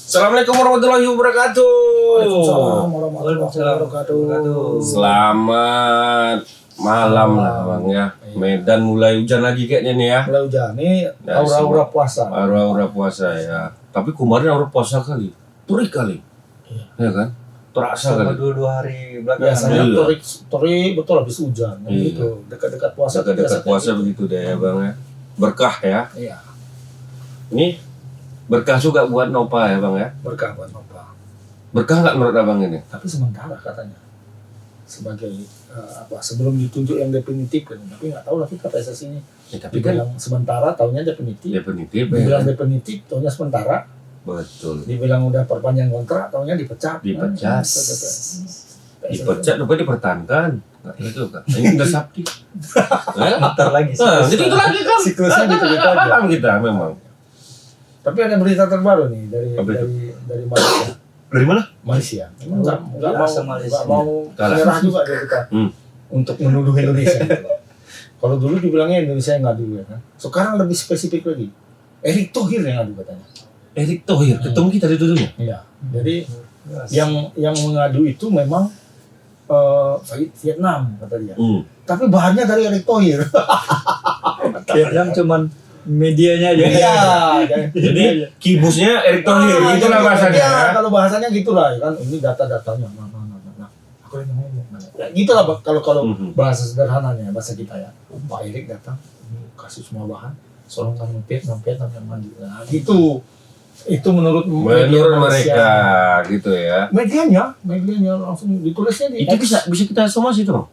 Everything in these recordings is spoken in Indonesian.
Assalamualaikum warahmatullahi wabarakatuh. Waalaikumsalam warahmatullahi wabarakatuh. Selamat malam lah bang ya. Medan mulai hujan lagi kayaknya nih ya. Mulai hujan nih, aura-aura puasa. Aura-aura puasa ya. Tapi kemarin aura puasa kali, terik kali, ya kan? Terasa Selama kali. 2 hari belakangan. Biasanya Iya. terik betul habis hujan. Iya. Gitu. Dekat-dekat puasa. Dekat-dekat biasanya puasa gitu. begitu deh ya bang ya. Berkah ya. Iya, Ini berkah juga buat Nova ya bang ya. berkah buat Nova. Berkah nggak menurut abang ini? Tapi sementara katanya sebagai sebelum ditunjuk yang definitif kan. Tapi nggak tahu lah kita PSSI ini. Ya, tapi kan Dibilang sementara tahunya definitif. definitif Dibilang ya. definitif tahunya sementara. Betul. Dibilang udah perpanjang kontrak tahunya dipecat. Dipecat. PSSI. Dipecat lupa dipertahankan. Nggak gitu kan. Ini udah Sabti. Bentar lagi Nah, jadi itu lagi kan. Siklusnya gitu-gitu aja. Paham kita memang. Tapi ada berita terbaru nih dari Apa itu? dari Malaysia. Dari mana? Malaysia. Emang nggak Biasa mau Malaysia. nggak mau Kalah. menyerah juga dia kita untuk menuduh Indonesia. Gitu. Kalau dulu dibilangnya Indonesia yang ngadu ya kan. Sekarang lebih spesifik lagi. Erick Thohir yang ngadu katanya. Erick Thohir ketemu kita dituduhnya. Iya. Jadi yang mengadu itu memang Vietnam kata dia. Tapi bahannya dari Erick Thohir. Vietnam cuman medianya aja. Iya. Jadi kibusnya Erick Thohir itulah bahasanya. Ya, Ya. kalau bahasanya gitulah ya kan. Ini data-datanya. Nah. Aku yang ngomong. Ya, gitulah kalau bahasa sederhananya bahasa kita ya. Pak Erick datang kasih semua bahan, solongkan Vietnam yang mandi. Nah, gitu. Itu menurut Mereka gitu ya. medianya langsung ditulisnya di Itu X. bisa kita somasi tuh.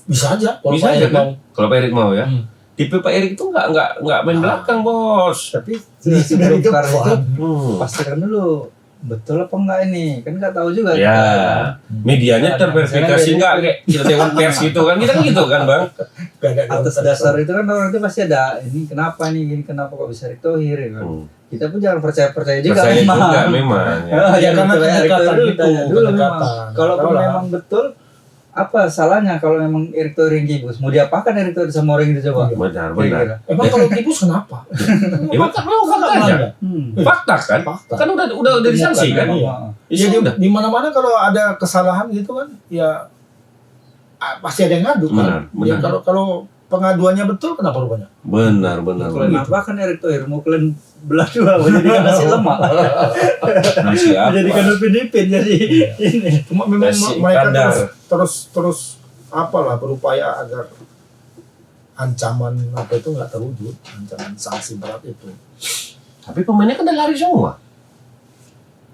Bisa aja kalau Bisa Pak aja Erick kan? mau. Kalau Pak Erick mau ya. Hmm. Tipe Pak Erick itu nggak main belakang bos. Tapi Sebelum itu karena itu Hmm. pastikan dulu betul apa enggak ini, kan nggak tahu juga. Ya, medianya terverifikasi nggak kayak kita Dewan Pers gitu kan? Kita kan gitu kan bang? gak ada Atas dasar itu kan orang itu pasti ada ini kenapa kok bisa Erick Thohir ya kan. Kita pun jangan percaya juga Percaya memang. juga memang. Ya. Ya, karena betul, Erick kedekatan Thohir itu, tanya dulu memang. kedekatan. Kalaupun Tahu lah. memang betul, apa salahnya kalau memang Erick Thohir yang kibus? Mau diapakan Erick Thohir sama orang itu coba? Benar. Kira-kira. Emang kalau kibus kenapa? Ya, memang fakta aja. Fakta kan? Fakta. Kan udah disanksi kan? Iya. Ya, Ya, sudah. di mana-mana kalau ada kesalahan gitu kan, ya pasti ada yang ngadu kan. Benar, Ya, benar. kalau pengaduannya betul, kenapa rupanya? Benar. Kalian apa kan Erick Thohir mau kalian belah dua, mau jadikan nasi lemak, Nah, siapa? jadikan Upin Ipin jadi ini. Cuma memang Nasi mereka kadar. terus apalah berupaya agar ancaman apa itu nggak terwujud, ancaman sanksi berat itu. Tapi pemainnya kan udah lari semua.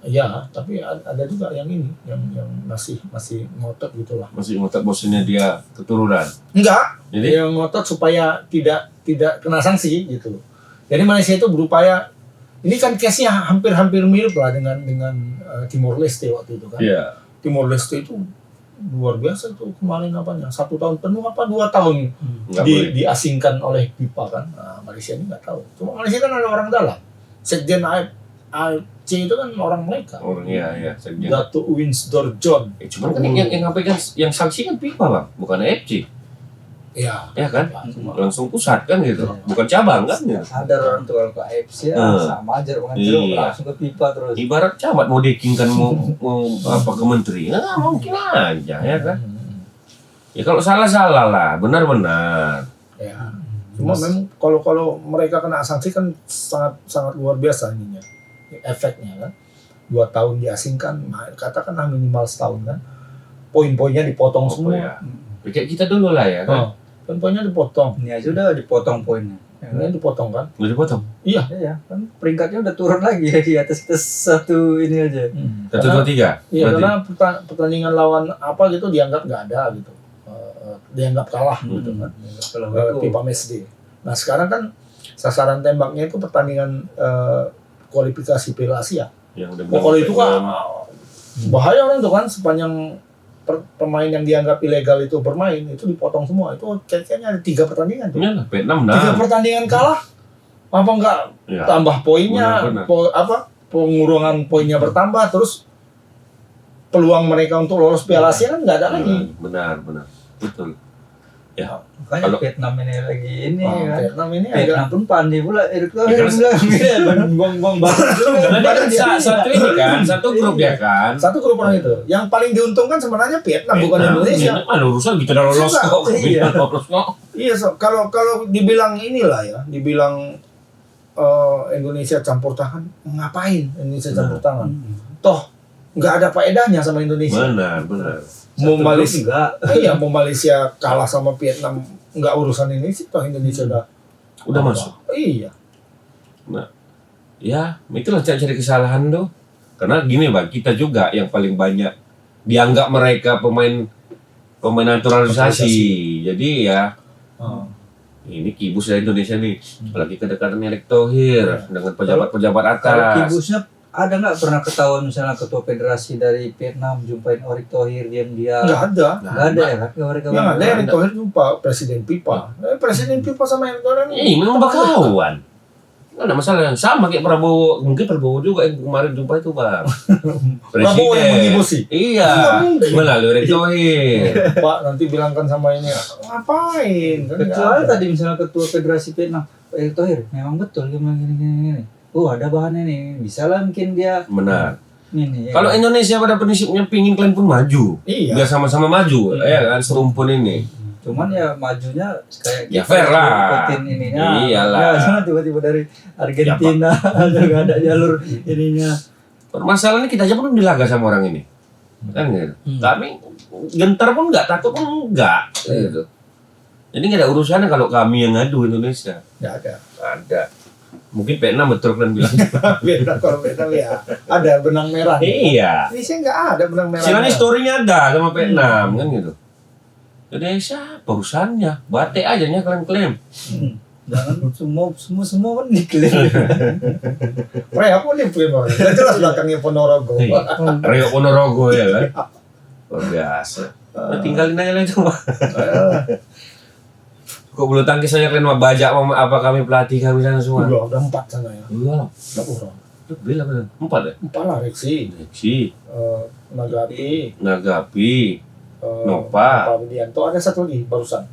Ya, tapi ada juga yang ini, yang masih ngotot gitulah. Masih ngotot bosnya dia keturunan. Enggak, Jadi yang ngotot supaya tidak kena sanksi gitu. Jadi Malaysia itu berupaya. Ini kan case-nya hampir mirip lah dengan Timor Leste waktu itu kan. iya. Timor Leste itu luar biasa tuh kemarin apanya 1 tahun penuh apa 2 tahun Nggak boleh. diasingkan oleh FIFA kan. Nah, Malaysia ini nggak tahu. Cuma Malaysia kan ada orang dalam. Sekjen AFC itu kan orang mereka. Orang iya. Sekjen. Datuk Winsdor John. Cuman kan yang ngapain yang sanksi kan FIFA bang, bukan AFC. Ya, Ya kan? Cuma Langsung pusat kan gitu. Bukan cabang kan ya. Sadar orang tuh kalau ke AFC ya sama aja orang Iya. langsung ke FIFA terus. Ibarat camat mau deking kan mau apa ke menteri. Nah, mungkin aja ya kan. Ya kalau salah lah, benar. ya. Cuma memang kalau mereka kena sanksi kan sangat luar biasa ininya. Efeknya kan. 2 tahun diasingkan, katakanlah minimal setahun kan. Poin-poinnya dipotong semua. Ya. Kayak kita dulu lah ya kan. Poin-poinnya dipotong. Ini aja udah dipotong poinnya. Ya kan? Ini dipotong kan. Udah dipotong. Iya. Iya, kan peringkatnya udah turun lagi ya di atas satu ini aja. 1, 2, 3. Iya, karena pertandingan lawan apa gitu dianggap nggak ada gitu. Dianggap kalah gitu kan. Kalau FIFA matchday. Nah sekarang kan sasaran tembaknya itu pertandingan kualifikasi Piala Asia. Yang udah Kalau itu kan bahaya orang tuh kan sepanjang pemain yang dianggap ilegal itu bermain itu dipotong semua. Itu kayaknya ada 3 pertandingan tuh. Iya, Vietnam 3 pertandingan kalah. Apa enggak Ya. tambah poinnya, Benar. pengurangan poinnya bertambah, terus peluang mereka untuk lolos Piala Asia kan nggak ada lagi. Benar. Betul. Ya. Makanya Kalau- Vietnam ini lagi ini Oh, kan. Vietnam ini agak Vietnam pun pandai pula Erick Thohir Ya, bilang buang-buang banget juga. Karena dia kan Dia- satu ini kan, satu grup ya kan. satu grup orang itu. Yang paling diuntungkan sebenarnya Vietnam bukan Nah, Indonesia. ini mah urusan kita udah lolos Susah. kok. Iya. Kita lolos kok. Iya, kalau dibilang inilah ya, dibilang Indonesia campur tangan, ngapain Indonesia campur tangan? Toh nggak ada faedahnya sama Indonesia. Benar. Mau Satu grup Malaysia, enggak. iya mau Malaysia kalah sama Vietnam nggak urusan Indonesia, toh Indonesia Udah apa? masuk. Iya. Ya, itulah cari kesalahan tuh. Karena gini Bang, kita juga yang paling banyak dianggap mereka pemain naturalisasi. Jadi ya Oh. ini kibus dari Indonesia nih. Apalagi kedekatan Erick Thohir dengan pejabat-pejabat Kalau atas. kibusnya ada nggak pernah ketahuan misalnya ketua federasi dari Vietnam jumpain Erick Thohir diam-diam? Nggak ada. Nggak ada ya kan kabar-kabar. Yang ada nggak Erick ada. Thohir jumpa Presiden FIFA. Presiden FIFA sama Erick Thohir Memang bakawan. Nggak ada masalah. Sama kayak Prabowo. Mungkin Prabowo juga yang kemarin jumpa itu Bang. Prabowo yang mengibusi. Iya. Nggak mungkin. Melalui Erick Thohir. Pak nanti bilangkan sama ini ngapain? Kan nggak Kecuali ada. tadi misalnya ketua federasi Vietnam Erick Thohir memang betul dia bilang gini. Oh ada bahannya nih, bisa lah mungkin dia Benar. ini. Ya. Kalau Indonesia pada prinsipnya pingin kalian pun maju. Iya. Biar sama-sama maju. Ya kan serumpun ini. Cuman ya majunya kayak Ya, fair lah. ikutin ininya. Iyalah. Ya, jangan tiba-tiba dari Argentina atau nggak ada jalur ininya. Permasalahannya kita aja pun dilaga sama orang ini. Kan gitu. Kami gentar pun nggak, takut pun nggak. Gitu. Jadi nggak ada urusannya kalau kami yang ngadu Indonesia. Nggak ada. Ada. Mungkin Vietnam betul kan bilang. Beda kalau beda ya. Ada benang merah. Iya. Indonesia nggak ada benang merah. Silahkan historinya ada sama Vietnam kan gitu. Jadi siapa urusannya? Batik aja nya klaim-klaim. Jangan semua kan diklaim. Rea pun nih film orang. Nggak jelas belakangnya Ponorogo. Iya. Rio Ponorogo ya kan. Luar biasa. Nah, tinggalin aja lah itu. Kok bulu tangkis saya kalian mah bajak apa kami pelatih kami sana semua. Udah 4 sana ya. Dua lah. Nggak kurang. Lebih lah bener. 4 ya. 4 lah Reksi. Si Nagapi. Nagapi eh, Nova. Pak Widianto ada satu lagi barusan.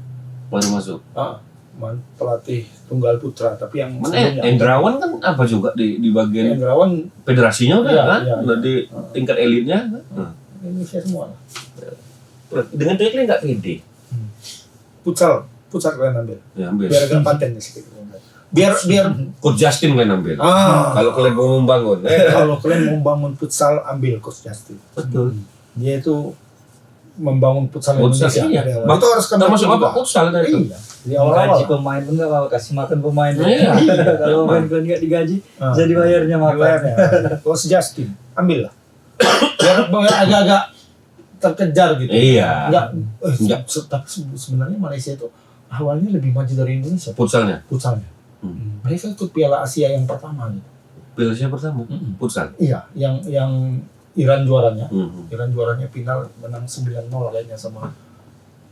baru masuk. Pelatih tunggal putra tapi yang Mana sebelumnya. Endrawan kan apa juga di bagian Hendrawan federasinya udah Iya, kan? iya, Udah iya. di tingkat elitnya. Indonesia semua. Dengan itu kalian nggak pede. Futsal kalian ambil. Ya ambil. Biar agak paten nih sedikit. Biar Coach Justin kalian ambil. kalau Kalau kalian mau membangun. kalau kalian mau bangun futsal ambil Coach Justin. Betul. Dia itu membangun futsal Futsal, Indonesia. iya. Dari awal. Itu harus kena Termasuk juga. bapak futsal dari itu. Iya. Di awal-awal. Gaji pemain pun nggak mau kasih makan pemain. Iya. Kalau pemain kalian nggak digaji, Ah. jadi bayarnya makan. Dibayarnya. Coach Justin, ambil lah. Biar agak-agak terkejar gitu. Iya. Enggak. Tapi sebenarnya Malaysia itu awalnya lebih maju dari Indonesia Futsalnya. futsalnya. Mereka ikut Piala Asia yang pertama gitu. Piala siapa pertama? Futsal. Iya, yang Iran juaranya. Hmm. Iran juaranya final menang 9-0 kayaknya sama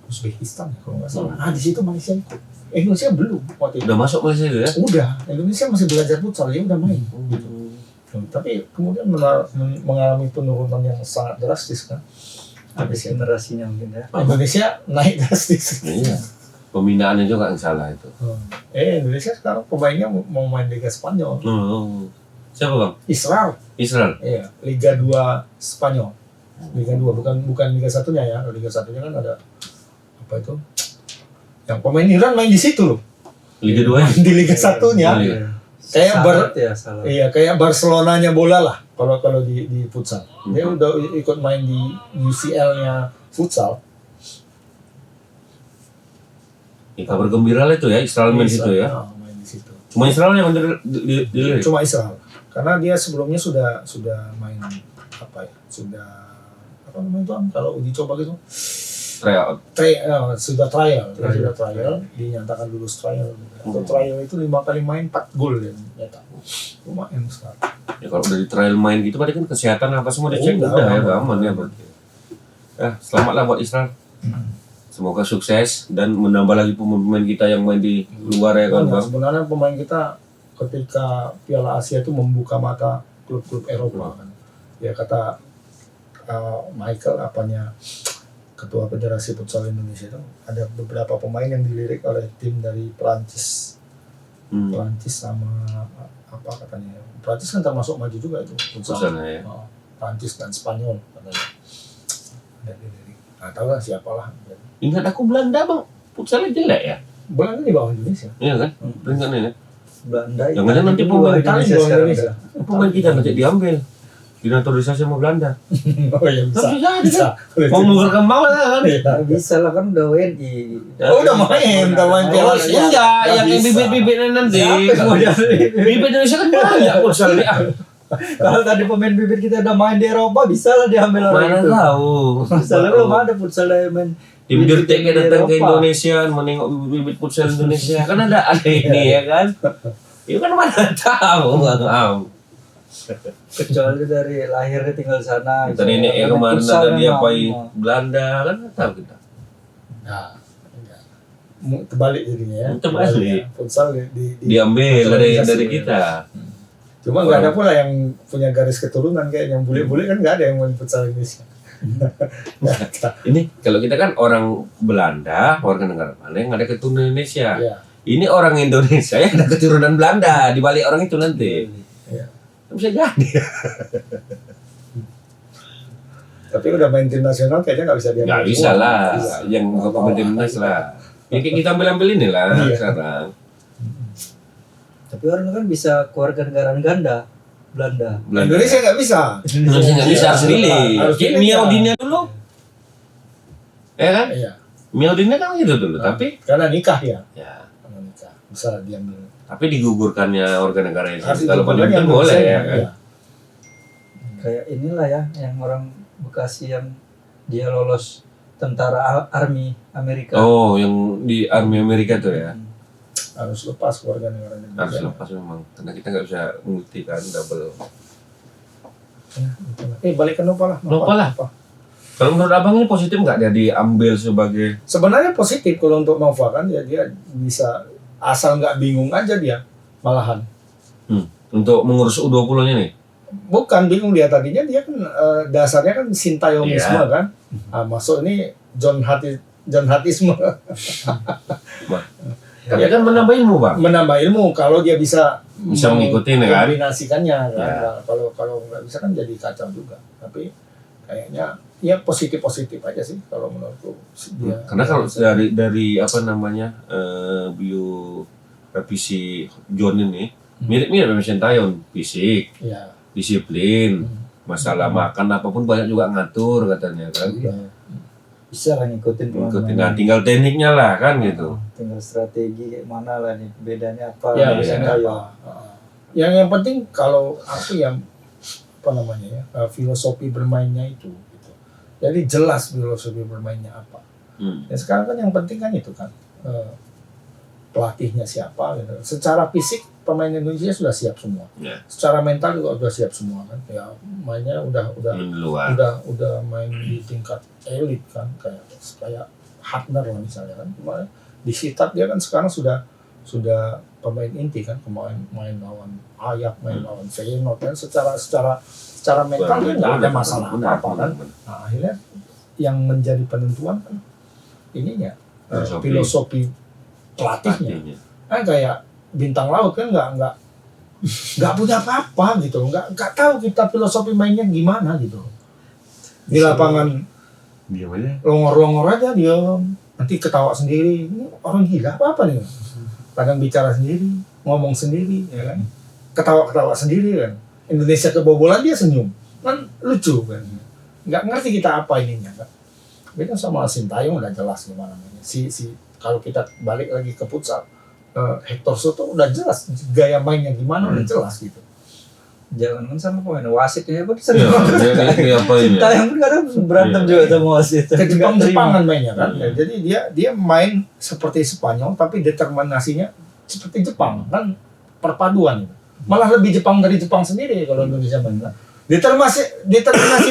Uzbekistan ya kalau nggak salah. Nah di situ Malaysia ikut. Indonesia belum waktu itu. Udah masuk Malaysia itu ya? Udah, Indonesia masih belajar futsal, dia udah main. Gitu. Tapi kemudian mengalami penurunan yang sangat drastis kan. Habis generasinya mungkin ya. Indonesia naik drastis. Iya. Pembinaannya juga yang salah itu. Indonesia sekarang pemainnya mau main Liga Spanyol. Siapa bang? Israel. Israel. Iya, Liga 2 Spanyol. Liga 2 bukan Liga 1-nya ya. Liga 1-nya kan ada apa itu? Yang pemain Iran main di situ loh. Liga 2 ya? Di Liga 1-nya. Iya. Kayak salah. Iya, kayak Barcelonanya bola lah kalau di futsal. Dia udah ikut main di UCL-nya futsal. Ya, kabar gembira lah itu ya, Israel main situ ya. Main di situ. Cuma Israel yang dilirik. Cuma Israel. Karena dia sebelumnya sudah main apa ya? Sudah apa namanya itu? Kalau uji coba gitu. Tryout. Sudah trial, dinyatakan lulus trial. Untuk trial itu 5 kali main 4 gol dia nyetak. Lumayan sekali. Ya kalau udah di trial main gitu berarti kan kesehatan apa semua dicek udah ya, udah aman ya berarti. Ya, selamatlah buat Israel. Semoga sukses dan menambah lagi pemain kita yang main di luar ya kan, Bang. Sebenarnya pemain kita ketika Piala Asia itu membuka mata klub-klub Eropa kan. Ya kata Michael apanya ketua Federasi Futsal Indonesia itu ada beberapa pemain yang dilirik oleh tim dari Perancis. Perancis sama apa katanya? Perancis kan termasuk maju juga itu futsal. ya. Perancis dan Spanyol katanya. Dan dilirik. Nah, tahu lah siapalah. Ingat aku Belanda bang, futsalnya jelek ya. Belanda di bawah Indonesia. Iya kan? Peringkatnya ya. Belanda. Jangan-jangan nanti Italia pemain Italia di Indonesia bawah sekarang. Indonesia. Pemain kita nanti diambil, dinaturalisasi sama Belanda. Oh iya bisa. Tapi jadi Bisa. kan, mau berkembang lah kan? Iya. Nah, bisa lah kan udah WNI. Oh, udah main Piala Asia. Enggak, Nggak yang bisa. bibit-bibitnya nanti. Siapa yang mau jadi? Bibit Indonesia kan banyak futsal nih. Kalau tadi pemain bibit kita udah main di Eropa, bisa lah diambil orang Mana itu. tahu. Misalnya belum ada futsal yang main. Tim bibit Dirtek di datang ke Eropa. Indonesia menengok bibit futsal Indonesia kan ada ini ya kan. Itu kan mana tahu nggak tahu. Kecuali dari lahirnya tinggal di sana. Kita nenek yang kemana Futsal tadi memang. apa Belanda kan nggak tahu kita. Nah, enggak. Terbalik jadinya ya. Terbalik. Futsal Diambil dari naturalisasi. kita. Cuma nggak ada pula yang punya garis keturunan kayak yang bule-bule kan nggak ada yang main futsal Indonesia. Nggak ada. Ini kalau kita kan orang Belanda, warga negara mana yang ada keturunan Indonesia. Iya. Ini orang Indonesia yang ada keturunan Belanda di balik orang itu nanti. Iya. Bisa jadi. Tapi udah main tim nasional kayaknya nggak bisa diambil. Nggak bisa semua. lah, Nggak bisa. yang Nggak ke mau. timnas lah. Ya kayak kita ambil ini lah Iya. sekarang. Tapi orang kan bisa keluarga negaraan ganda. Belanda. Indonesia nggak bisa. Indonesia nggak bisa harus pilih. Harus Kayak pilih, Miaudinnya dulu, ya kan? Iya. Miaudinnya kan gitu dulu, tapi Karena nikah ya. ya, Karena nikah bisa diambil. tapi digugurkannya warga negara yang Harus kalau digugurkan badminton yang boleh Indonesia, ya kan? iya. Kayak inilah ya yang orang Bekasi yang dia lolos tentara army Amerika. Oh, yang di Army Amerika tuh ya. Harus lepas keluarga negara Harus lepas memang, karena kita nggak bisa membuktikan double. Balik ke Nova lah. Nova lah. Kalau menurut abang ini positif nggak dia diambil sebagai Sebenarnya positif kalau untuk Nova kan ya dia bisa asal nggak bingung aja dia malahan. untuk mengurus U20-nya nih? Bukan bingung dia tadinya dia kan dasarnya kan Sintayomisme Iya. kan. Masuk ini John Hattisme. Tapi kan menambah ilmu bang. Menambah ilmu kalau dia bisa Mengikuti kan? kombinasikannya kan. Ya. Nah, kalau nggak bisa kan jadi kacau juga. Tapi kayaknya ya positif aja sih kalau menurutku. Dia, Karena kalau dari apa namanya biorevisi John ini mirip-mirip sama Sintayong, fisik, ya, disiplin, masalah makan apapun banyak juga ngatur katanya kan. iya. Bisa lah ngikutin Ngikutin, nah, tinggal tekniknya lah kan gitu. Tinggal strategi kayak mana lah nih bedanya apa. Ya, iya. misalnya apa. Yang penting kalau aku yang apa namanya ya filosofi bermainnya itu gitu. Jadi jelas filosofi bermainnya apa. Ya sekarang kan yang penting kan itu kan pelatihnya siapa gitu. Secara fisik pemain Indonesia sudah siap semua. Ya. Secara mental juga sudah siap semua kan. Ya mainnya udah Di luar. udah main di tingkat elit kan kayak Hapner lah misalnya kan. Kemarin di Sitat dia kan sekarang sudah pemain inti kan, main lawan Ajax, main lawan Feyenoord kan secara mental dia nggak ada masalah apa kan. Nah, akhirnya yang menjadi penentuan kan ininya filosofi pelatihnya. Kan kayak bintang laut kan nggak punya apa-apa gitu, nggak tahu kita filosofi mainnya gimana gitu. Di lapangan Diam aja. longor-longor aja dia, nanti ketawa sendiri. Ini orang gila apa nih? Kadang bicara sendiri, ngomong sendiri, ya kan? Ketawa-ketawa sendiri kan. Indonesia kebobolan dia senyum, kan lucu kan. Nggak ngerti kita apa ininya kan. Beda sama Sintayong udah jelas gimana mainnya. Kalau kita balik lagi ke futsal, Hector Soto udah jelas gaya mainnya gimana udah jelas gitu. Jangan kan sama pemain wasitnya pun sering. Iya, dia apa ini? Sintayong pun kadang berantem Iya. juga sama wasit. Ke Jepang-Jepangan mainnya kan. Iya. Jadi dia main seperti Spanyol tapi determinasinya seperti Jepang kan, perpaduan itu. Malah lebih Jepang dari Jepang sendiri kalau Indonesia main kan. Determinasi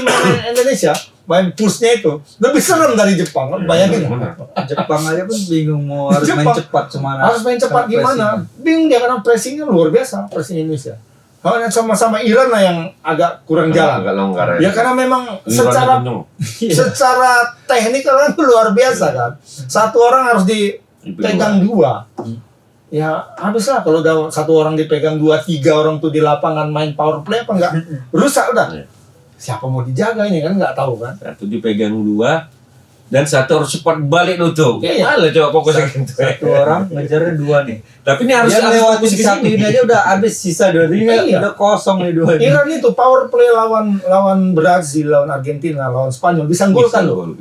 main Indonesia main pushnya itu lebih serem dari Jepang kan, bayangin. Benar. Jepang aja pun bingung mau harus main Jepang. cepat semana. Harus main cepat sama gimana? Bingung dia karena pressingnya luar biasa, pressing Indonesia. Hanya sama-sama Iran lah yang agak kurang jalan. Agak longgar Ya karena memang Irannya kenceng. secara teknik kan luar biasa kan. Satu orang harus dipegang dua. Ya habislah kalau udah satu orang dipegang 2-3 orang tuh di lapangan main power play apa enggak rusak udah. Iya. Siapa mau dijaga ini kan nggak tahu kan. Satu dipegang 2 dan satu harus cepat balik nutup. Iya. Malah coba fokusnya gitu. Satu orang ngejarnya 2 nih. Tapi ini harus Dia lewatin fokus ke satu sini. ini aja udah habis, sisa 2 ini Iya. udah kosong nih 2 ini. Iran itu power play lawan Brazil, lawan Argentina, lawan Spanyol bisa gol kan loh.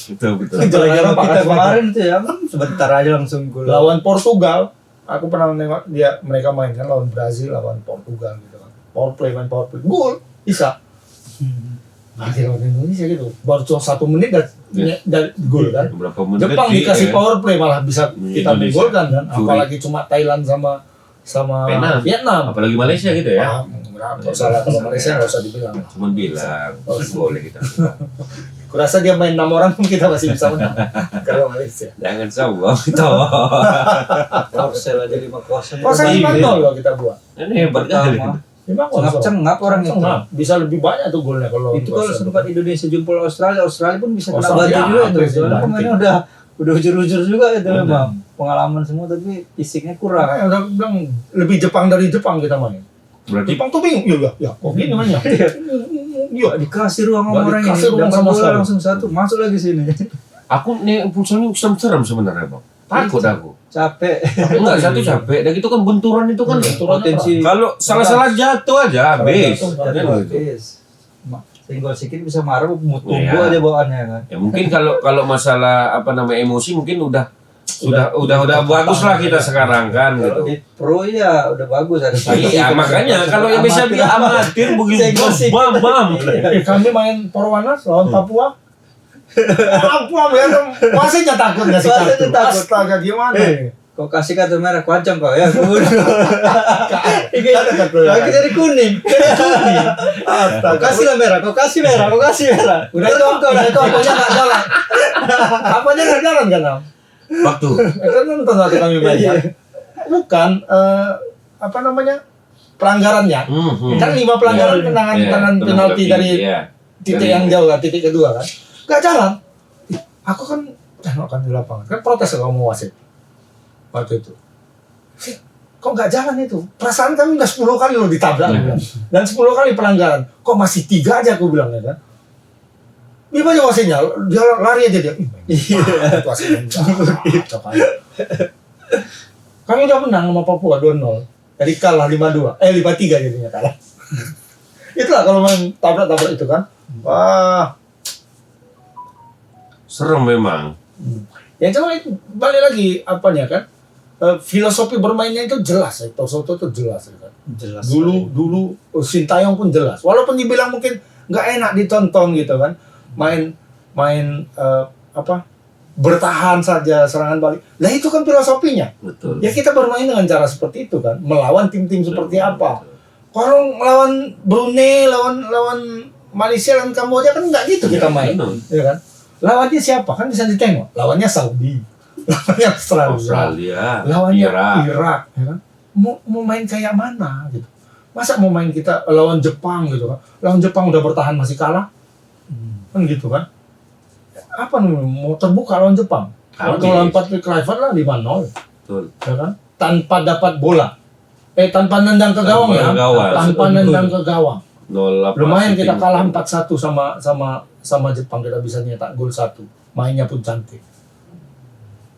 Betul. Gara-gara Kalau Pak kita Kasman. kemarin tuh ya sebentar aja langsung gol. Lawan Portugal, aku pernah nengok mereka main kan lawan Brazil, lawan Portugal gitu kan. Main power play, gol bisa. Nanti lawan Indonesia gitu, baru cuma 1 menit dari gol kan. Berapa menit? Jepang dikasih power play malah bisa kita Indonesia. menggolkan kan. Curi. Apalagi cuma Thailand sama Vietnam. Apalagi Malaysia gitu ya. Kalau salah kalau Malaysia nggak usah dibilang. Cuman bilang boleh kita. Kurasa dia main 6 orang pun kita masih bisa menang. Kalau Malaysia. Jangan sombong itu. Korsel aja 5-0. Kalau saya 5-0 loh kita buat. Ini hebat kali. 5-0. Cengap orang itu. Bisa lebih banyak tuh golnya kalau Itu kalau sempat Indonesia jumpa Australia pun bisa kena Australia, bantu juga itu. bisa Soalnya banting. pemainnya udah ujur-ujur juga itu Benar. memang. Pengalaman semua tapi fisiknya kurang. Makanya udah bilang lebih Jepang dari Jepang kita main. Berarti Jepang tuh bingung. Ya, kok gini mainnya? Iya. Nggak dikasih ruang Nggak sama orang ini. dikasih ruang Dapat sama bola sekali. langsung satu, masuk lagi sini. aku nih pulsanya serem sebenarnya bang. Takut aku. Capek. Enggak, satu capek. Dan itu kan benturan itu kan. Potensi Kalau salah-salah jatuh aja habis. jatuh, Kan jatuh gitu. habis. Senggol sedikit bisa marah, mau tunggu Iya. aja bawaannya kan. Ya mungkin kalau masalah apa namanya emosi mungkin udah bagus lah kita sekarang kan Kalau gitu. di pro ya udah bagus ada sanksi. Iya makanya kalau yang bisa dia amatir begitu Senggol sedikit. bam. Kami main Perwanas lawan Papua. Papua berantem, wasitnya takut ngasih Wasitnya kartu. takut. Astaga gimana? ini? Kau kasih kartu merah kuancang kau ya. Ada kartu Kau merah. jadi kuning. Kau Astaga. kasih lah merah, kau kasih merah. Udah itu apanya nggak jalan. Apanya nggak jalan kan Am? Waktu. Kan nonton waktu kami main. Iya. kan? Bukan apa namanya pelanggarannya. Kan 5 pelanggaran tendangan penalti dari titik yang jauh kan, titik kedua kan. Nggak jalan. Aku kan tengok kan di lapangan. Kan protes kalau mau wasit. Waktu itu. Kok nggak jalan itu? Perasaan kami udah 10 kali loh ditabrak. aku bilang. Dan 10 kali pelanggaran. Kok masih 3 aja aku bilang ya kan. Gimana wasitnya? Dia lari aja dia. Iya. Wasitnya. Kacau kali. Kami udah menang sama Papua 2-0. Jadi kalah 5-2. 5-3 jadinya kalah. Itulah kalau main tabrak-tabrak itu kan. Wah. Serem memang. Ya cuma itu balik lagi apanya kan. Filosofi bermainnya itu jelas. Soto itu jelas ya kan. Jelas. Dulu Sintayong pun jelas. Walaupun dibilang mungkin nggak enak ditonton gitu kan. Main bertahan saja serangan balik. Lah itu kan filosofinya. Betul. Ya kita bermain dengan cara seperti itu kan, melawan tim-tim seperti apa. Kalau melawan Brunei, lawan Malaysia, lawan Kamboja kan nggak gitu kita main, ya kan? Lawannya siapa kan bisa ditengok. Lawannya Saudi, lawannya Australia, lawannya Irak, ya kan? Mau main kayak mana gitu? Masa mau main kita lawan Jepang gitu kan? Lawan Jepang udah bertahan masih kalah, kan gitu kan? Apa nih mau terbuka lawan Jepang? Kalau lawan Patrick Kluivert lah 5-0, Betul. ya kan? Tanpa dapat bola, tanpa nendang ke gawang ya, tanpa nendang ke gawang. 0-8. Lumayan kita kalah 4-1 sama Jepang, kita bisa nyetak gol 1. Mainnya pun cantik.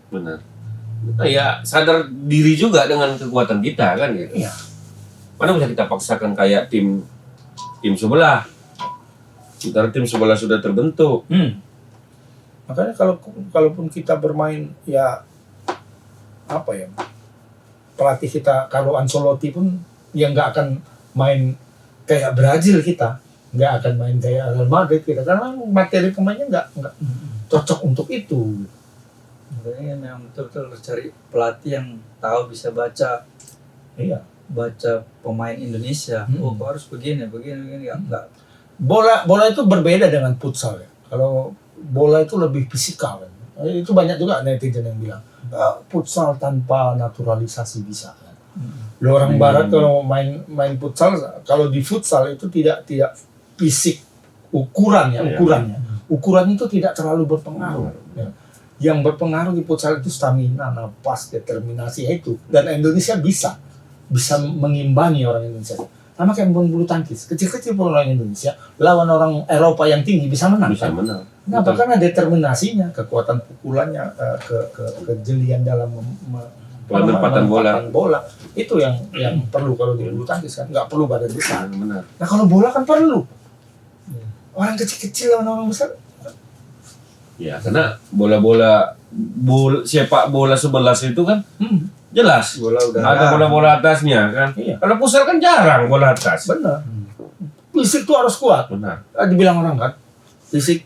Benar. Ya sadar diri juga dengan kekuatan kita kan gitu. Iya. Mana bisa kita paksakan kayak tim sebelah. Sementara tim sebelah sudah terbentuk. Makanya kalaupun kita bermain ya apa ya, pelatih kita kalau Ancelotti pun ya nggak akan main kayak Brazil, kita nggak akan main kayak Real Madrid kita, karena materi pemainnya nggak cocok untuk itu. Makanya memang betul-betul harus cari pelatih yang tahu bisa baca pemain Indonesia. Oh kok harus begini enggak. Bola itu berbeda dengan futsal ya. Kalau bola itu lebih fisikal kan. Itu banyak juga netizen yang bilang futsal tanpa naturalisasi bisa kan. Lo orang barat kalau main futsal, kalau di futsal itu tidak fisik ukurannya itu tidak terlalu berpengaruh. Ya. Yang berpengaruh di futsal itu stamina, napas, determinasi itu. Dan Indonesia bisa mengimbangi orang Indonesia. Sama kayak bulu tangkis, kecil-kecil pun orang Indonesia lawan orang Eropa yang tinggi bisa menang. Bisa menang. Kenapa? Karena determinasinya, kekuatan pukulannya, kejelian dalam penempatan bola. Itu yang perlu kalau di bulu tangkis kan, nggak perlu badan besar. Benar. Nah kalau bola kan perlu. Orang kecil-kecil lawan orang besar. Ya, karena sepak bola 11 itu kan jelas. Bola udah Ada bola-bola atasnya kan. Iya. Kalau futsal kan jarang bola atas. Benar. Fisik tuh harus kuat. Benar. Dibilang orang kan, fisik.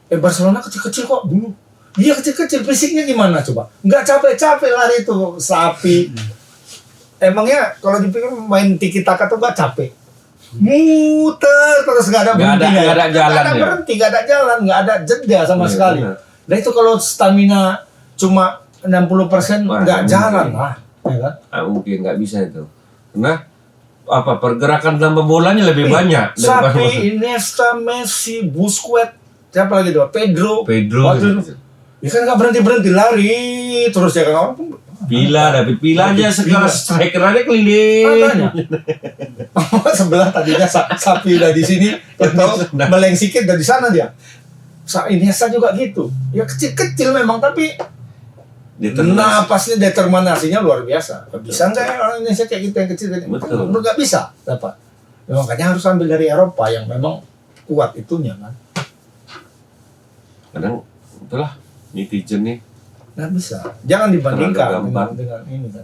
Barcelona kecil-kecil kok dulu. Dia kecil-kecil, fisiknya gimana coba? Nggak capek-capek lari tuh, sapi. Emangnya kalau dipikir main tiki taka tuh nggak capek? Muter terus nggak ada berhenti, nggak ada jalan, nggak ada berhenti, nggak ada jalan, nggak ada jeda sama sekali. Benar. Nah itu kalau stamina cuma 60% nggak jalan lah, ya kan? Mungkin nggak bisa itu. Karena pergerakan dalam bolanya lebih banyak. Sapi, Iniesta, Messi, Busquets, siapa lagi tuh? Pedro. Waktu itu, ya kan nggak berhenti lari terus ya kan? David Villa aja sekarang striker aja keliling. Makanya. Sebelah tadinya sapi udah di sini, atau meleng sikit udah di sana dia. Iniesta juga gitu. Ya kecil-kecil memang tapi napasnya, determinasinya luar biasa. Bisa nggak ya orang Indonesia kayak gitu yang kecil? Betul. Nggak bisa dapat. Ya, makanya harus ambil dari Eropa yang memang kuat itunya kan. Kadang itulah netizen nih. Nggak bisa. Jangan dibandingkan dengan ini kan.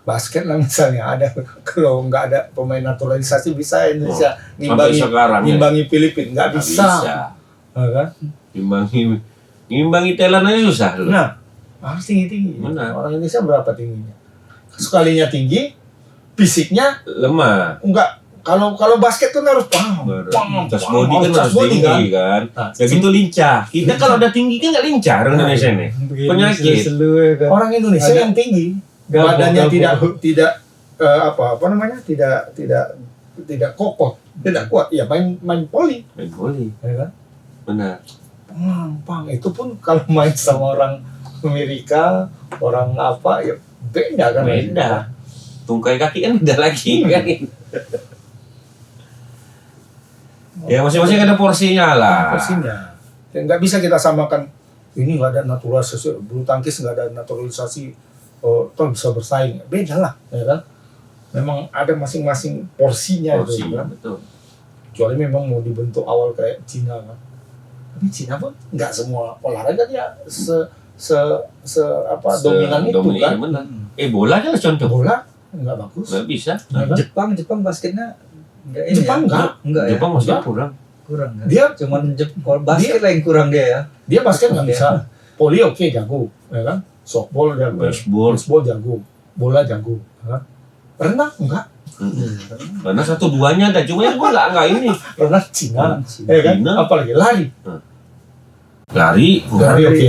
Basket lah misalnya ada, kalau nggak ada pemain naturalisasi bisa Indonesia ngimbangi Filipina, nggak bisa. Ya, kan? Ngimbangi Thailand aja susah loh. Nah, harus tinggi. Benar. Orang Indonesia berapa tingginya? Sekalinya tinggi, fisiknya lemah. Enggak. Kalau basket tuh harus tas body kan harus tinggi kan. Ya gitu lincah. Kita kalau udah tinggi kan nggak lincah orang Indonesia nih. Penyakit. Orang Indonesia yang tinggi, badannya tidak tidak kokoh, tidak kuat. Ya main poli. Ya kan? Benar. Pang itu pun kalau main sama orang Amerika, orang apa ya beda kan? Beda. Tungkai kaki kan beda lagi kan. Ya masing-masing ada porsinya lah. Porsinya. Ya, nggak bisa kita samakan. Ini nggak ada naturalisasi, bulu tangkis nggak ada naturalisasi, toh bisa bersaing. Beda lah, ya kan? Memang ada masing-masing porsinya itu, kan? Betul. Kecuali memang mau dibentuk awal kayak Cina kan. Tapi Cina pun nggak semua olahraga dia dominan itu kan. Benar. Bola aja lah contoh. Bola nggak bagus. Nggak bisa. Jepang basketnya enggak Jepang enggak ya? Jepang masih kurang kan? Dia cuman basket lah yang kurang dia ya. Dia basket nggak bisa. Poli oke jago, ya kan? Softball jago, baseball jago, bola jago, ya kan? Renang enggak? Karena 1-2-nya ada, cuma yang gua nggak ini. Renang Cina, ya kan? Apalagi lari oke.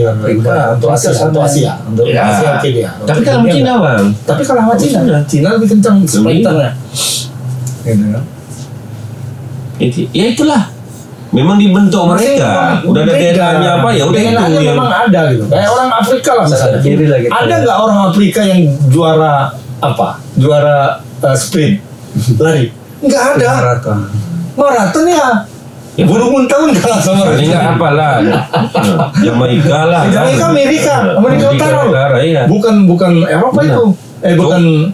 Untuk Asia oke dia. Tapi kalau Cina bang. Tapi kalau sama Cina lebih kencang sprinternya. Gitu ya. Ya itulah. Memang dibentuk mereka. Udah ada daerahnya apa ya udah itu yang memang ada gitu. Kayak orang Afrika lah misalnya. Ada nggak orang Afrika yang juara sprint lari? Nggak ada. Maraton ya. Burung tahun kalah sama ini nggak apalah. Jamaika lah. Amerika Utara. Iya. Bukan Eropa itu.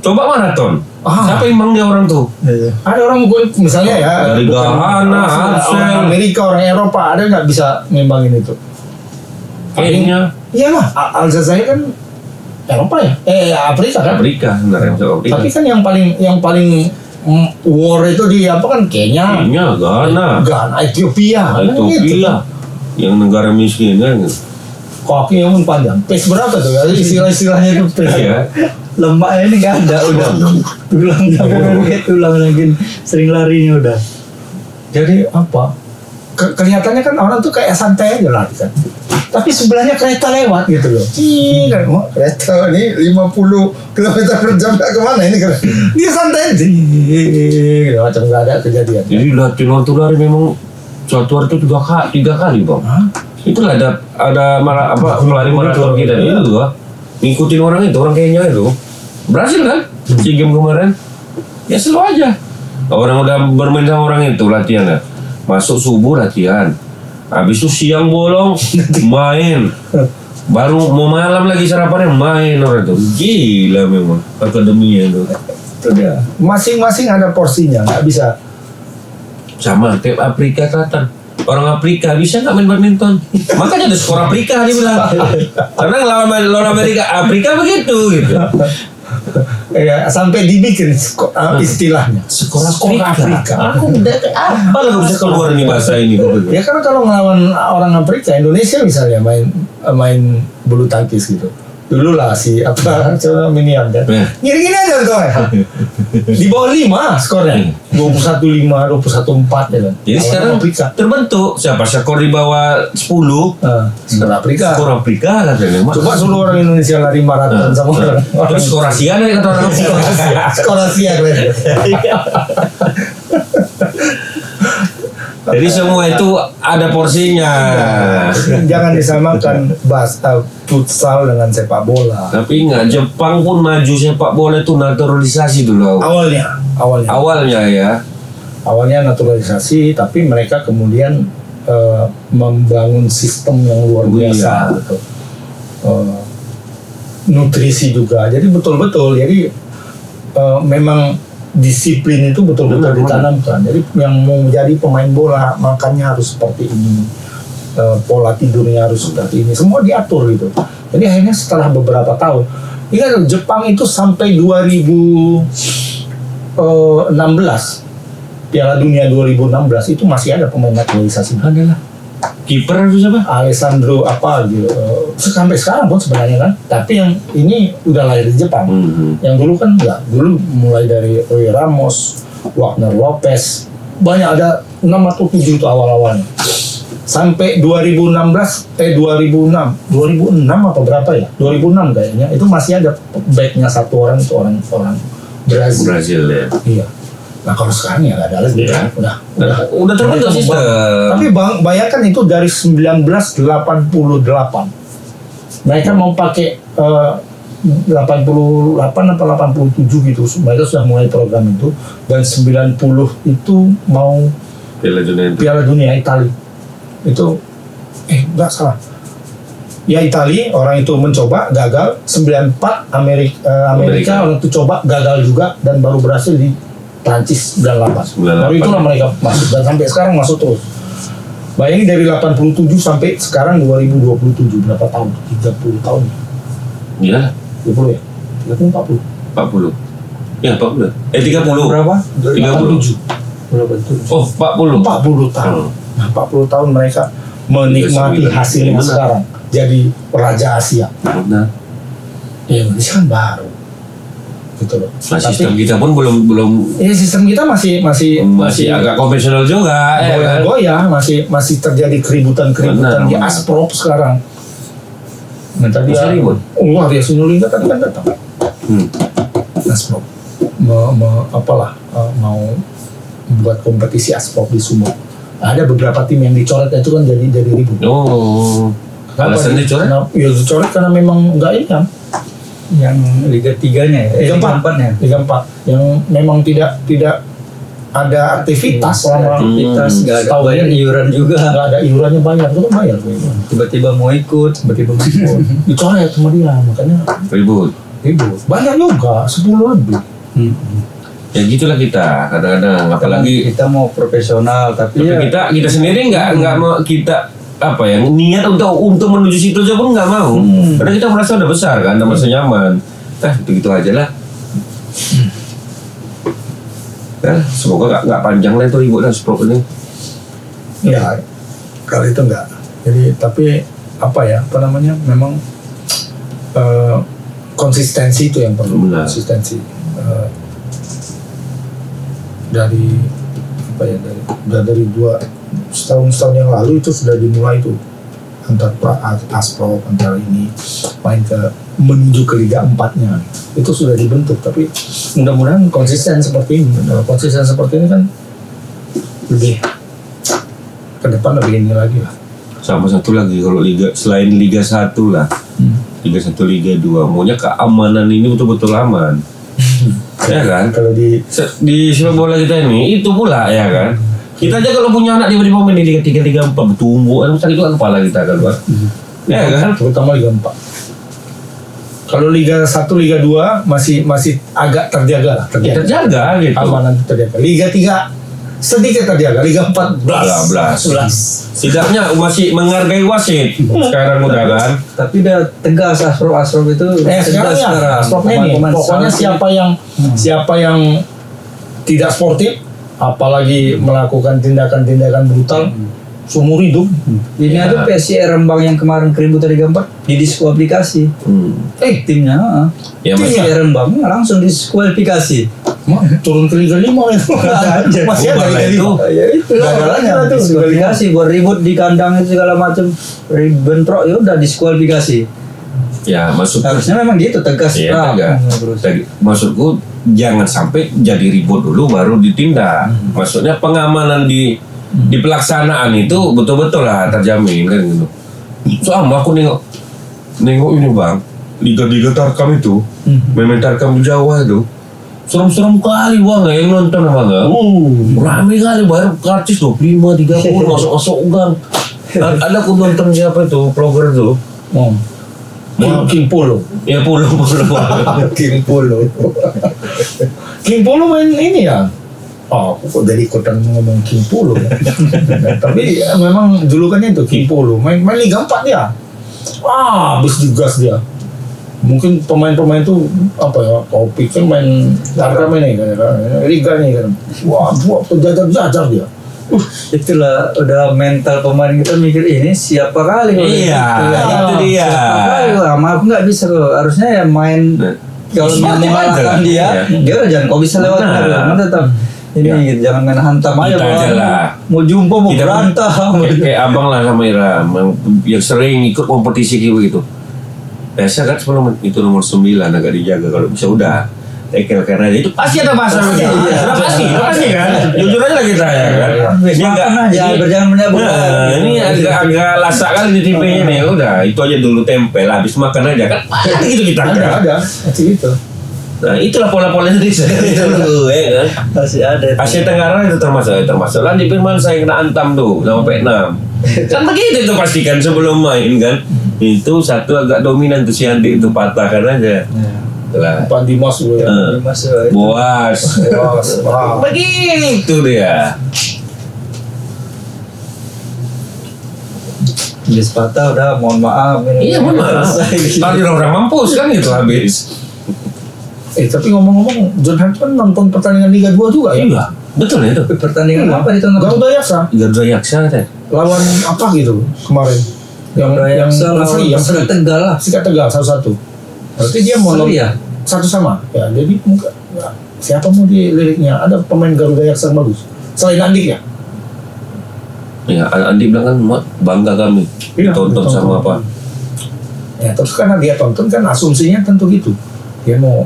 Coba maraton. Siapa emang dia orang tuh? Ada orang misalnya ya. Dari Ghana, orang Amerika, orang Eropa ada nggak bisa ngembangin itu? Kayaknya. Iyalah, Aljazair kan Eropa ya? Afrika kan? Afrika. Tapi kan yang paling war itu di apa kan Kenya, Ghana, Ethiopia. Yang negara miskin kan. Kakinya pun panjang. Pace berapa tuh? Istilah-istilahnya itu pace. Iya. Lemaknya ini nggak ada udah. Tulang lagi sering larinya udah. Jadi apa? kelihatannya kan orang tuh kayak santai aja lah kan. Tapi sebelahnya kereta lewat gitu loh. Kan, kereta ini 50 km per jam kemana ini kan? Dia santai aja. Gitu, macam nggak ada kejadian. Jadi latihan waktu lari memang suatu hari itu 3 kali bang. Itulah ada malah apa pelari maraton kita itu loh. Ngikutin orang itu, orang Kenya itu berhasil kan? SEA Games kemarin. Ya slow aja. Orang udah bermain sama orang itu latihan ya. Masuk subuh latihan. Habis itu siang bolong main. Baru mau malam lagi sarapannya main orang itu. Gila memang akademinya itu. Itu dia. Masing-masing ada porsinya, nggak bisa. Sama kayak Afrika Selatan. Orang Afrika bisa nggak main badminton? Makanya ada skor Afrika dia bilang. Karena lawan Afrika begitu gitu. Ya, sampai dibikin istilahnya Skor Afrika. Aku udah apa lah bisa keluar nih bahasa ini. Ya karena kalau ngelawan orang Afrika, Indonesia misalnya main bulu tangkis gitu. Dulu lah si apa coba minion kan. Gini-gini aja tuh. Di bawah 5 skornya. 21-5, 21-4 ya kan. Jadi sekarang Afrika. terbentuk siapa skor di bawah 10 skor Afrika. skor Afrika katanya. Coba suruh orang Indonesia lari maraton sama orang. Terus skor Asia nih kata orang Skor Asia kan. Jadi semua itu ada porsinya. Jangan disamakan futsal dengan sepak bola. Tapi enggak, Jepang pun maju sepak bola itu naturalisasi dulu. Awalnya ya. Awalnya naturalisasi, tapi mereka kemudian membangun sistem yang luar biasa. Gitu. Nutrisi juga. Jadi betul-betul. Jadi memang disiplin itu betul-betul ditanamkan. Jadi yang mau menjadi pemain bola makannya harus seperti ini, pola tidurnya harus seperti ini, semua diatur gitu. Jadi akhirnya setelah beberapa tahun, ingat Jepang itu sampai 2016 Piala Dunia 2016 itu masih ada pemain naturalisasi. Adalah kiper itu siapa? Alessandro apa gitu. Sampai sekarang pun sebenarnya kan. Tapi yang ini udah lahir di Jepang. Yang dulu kan enggak. Dulu mulai dari Rui Ramos, Wagner Lopez, banyak ada 6 atau 7 itu awal-awalnya. Sampai 2006 apa berapa ya? 2006 kayaknya. Itu masih ada backnya satu orang, itu orang Brazil ya. Iya. Nah kalau sekarang ya nggak ada lagi, udah terbentuk sistem. Tapi bayangkan itu dari 1988, mereka mau pakai 88 apa 87 gitu, mereka sudah mulai program itu, dan 90 itu mau Piala Dunia Italia itu nggak salah. Ya Italia orang itu mencoba gagal, 94 Amerika orang itu coba gagal juga dan baru berhasil di Prancis 98. Baru itulah mereka masuk dan sampai sekarang masuk terus. Bayangin dari 87 sampai sekarang 2027 berapa tahun? 30 tahun. Iya. 30 ya? 30 40. 40. Ya 40. 30. Berapa? 37. Berapa itu? Oh 40. 40 tahun. Nah 40 tahun mereka menikmati hasilnya sekarang. Jadi Raja Asia. Benar. Ya Indonesia kan baru. Gitu loh. Nah, sistem kita pun belum ya sistem kita masih agak konvensional juga goyah, masih terjadi keributan di Asprop sekarang. Nah, tadi ribut. Dia Sinulinga tadi kan datang. Asprop mau buat kompetisi Asprop di Sumut. Ada beberapa tim yang dicoret itu kan jadi ribut. Oh. Alasan dicoret? Ya dicoret karena memang enggak ini kan. Yang Liga 3-nya ya? Liga 4 yang memang tidak ada aktivitas selama aktivitas, nggak ada bayar iuran juga, nggak ada iurannya bayar, itu kan bayar tiba-tiba mau ikut dicoret sama dia, makanya ribut banyak juga 10 lebih. Ya gitulah kita kadang-kadang, apalagi kita mau profesional tapi ya, kita sendiri nggak mau kita apa ya niat untuk menuju situ aja pun nggak mau karena kita merasa udah besar kan, udah merasa nyaman. Gitu aja lah. Ya, semoga nggak panjang lah itu ribut dan sprok ini. Ya kali itu enggak. Jadi tapi memang konsistensi itu yang perlu. Benar. Konsistensi dari setahun yang lalu itu sudah dimulai tuh antar Asprov antara ini main ke menuju ke Liga 4-nya itu sudah dibentuk, tapi mudah-mudahan konsisten seperti ini. Kalau konsisten seperti ini kan lebih ke depan lebih ini lagi lah. Sama satu lagi kalau liga selain Liga 1 lah, Liga 1, Liga 2, maunya keamanan ini betul-betul aman. Ya kan? Kalau di sepak bola kita ini itu pula ya kan. Kita aja kalau punya anak tiba-tiba main di Liga 3, Liga 4 bertumbuh, sakit juga kepala kita kan, Pak. Ya kan? Terutama Liga 4. Kalau Liga 1, Liga 2 masih agak terjaga lah. Terjaga gitu. Amanan terjaga. Liga 3 sedikit terjaga. Liga 4 11. Setidaknya masih menghargai wasit. Sekarang udah kan. Tapi udah tegas Asprov itu. Sekarang ya, Astrovnya nih. Pokoknya siapa yang tidak sportif, apalagi melakukan tindakan-tindakan brutal, seumur hidup. Ini ada PSIR Rembang yang kemarin keributan Liga 4 didiskualifikasi. Timnya, Ya, PSIR Rembang langsung diskualifikasi. Turun ke Liga 5 itu. Masih ada Liga 5. Ya itu Gagalannya tuh diskualifikasi buat ribut di kandang itu segala macam, bentrok ya udah diskualifikasi. Ya, Harusnya memang gitu tegas. Iya, tegas. Maksudku jangan sampai jadi ribut dulu baru ditindak. Maksudnya pengamanan di pelaksanaan itu betul-betul lah terjamin kan gitu. Sama aku nengok ini bang, liga-liga Tarkam itu, main Tarkam di Jawa itu, serem-serem kali bang, yang nonton bang, rame kali, bayar karcis 25, 30, masuk gang. Ada aku nonton siapa itu, vlogger itu, King Polo. ya Polo. King Polo. King Polo main ini ya. Oh, kok jadi ikutan ngomong King Polo ya? Tapi ya, memang julukannya itu King Polo. Main Liga 4 dia. Habis digas dia. Mungkin pemain-pemain itu apa ya? Kopi kan main Tarkam ini kan, Liga ini kan. Wah, buat jajar dia. Itulah udah mental pemain kita mikir ini siapa kali kalau Iya, itu dia. Siapa kali lama aku nggak bisa kok. Harusnya ya main kalau mau mengalahkan dia, dia udah jangan kau bisa lewat tetap. Ini gitu, jangan main hantam aja lah. Mau jumpa mau Kita berantem. kayak abang lah sama Ira yang sering ikut kompetisi gitu. Biasa kan sebelum itu nomor 9 agak dijaga kalau bisa udah tekel karena itu pasti ada masalah gitu. Pasti kan. Jujur aja kita ya kan. Ini enggak aja berjangan menyambut. Ini agak lasak kali di TV ini. Udah itu aja dulu tempel habis makan aja kan. Gitu kita kan. Ada gitu. Nah itulah pola-pola Indonesia dulu ya kan. Masih ada. Asia Tenggara itu termasuk lah di Firman saya kena antam tuh sama Vietnam. Kan begitu itu pastikan sebelum main kan. Itu satu agak dominan tuh si Andi itu patahkan aja. Lah. Pandimas gue ya. Boas. Begitu dia. Di Sepata udah mohon maaf ini. Iya mohon maaf. Tadi orang mampus kan itu habis. Tapi ngomong-ngomong, John Hampton nonton pertandingan Liga 2 juga ya? Iya, betul ya itu. Pertandingan apa ditonton? Garuda Yaksa. Garuda Yaksa kan. Lawan apa gitu kemarin? Yang Sikat Tegal lah. Sikat Tegal 1-1. Berarti dia mau nonton satu sama. Ya, jadi siapa mau di liriknya? Ada pemain Garuda Yaksa yang bagus. Selain Andik ya? Ya, Andi bilang kan bangga kami. Iya, tonton sama apa? Ya, terus karena dia tonton kan asumsinya tentu gitu. Dia mau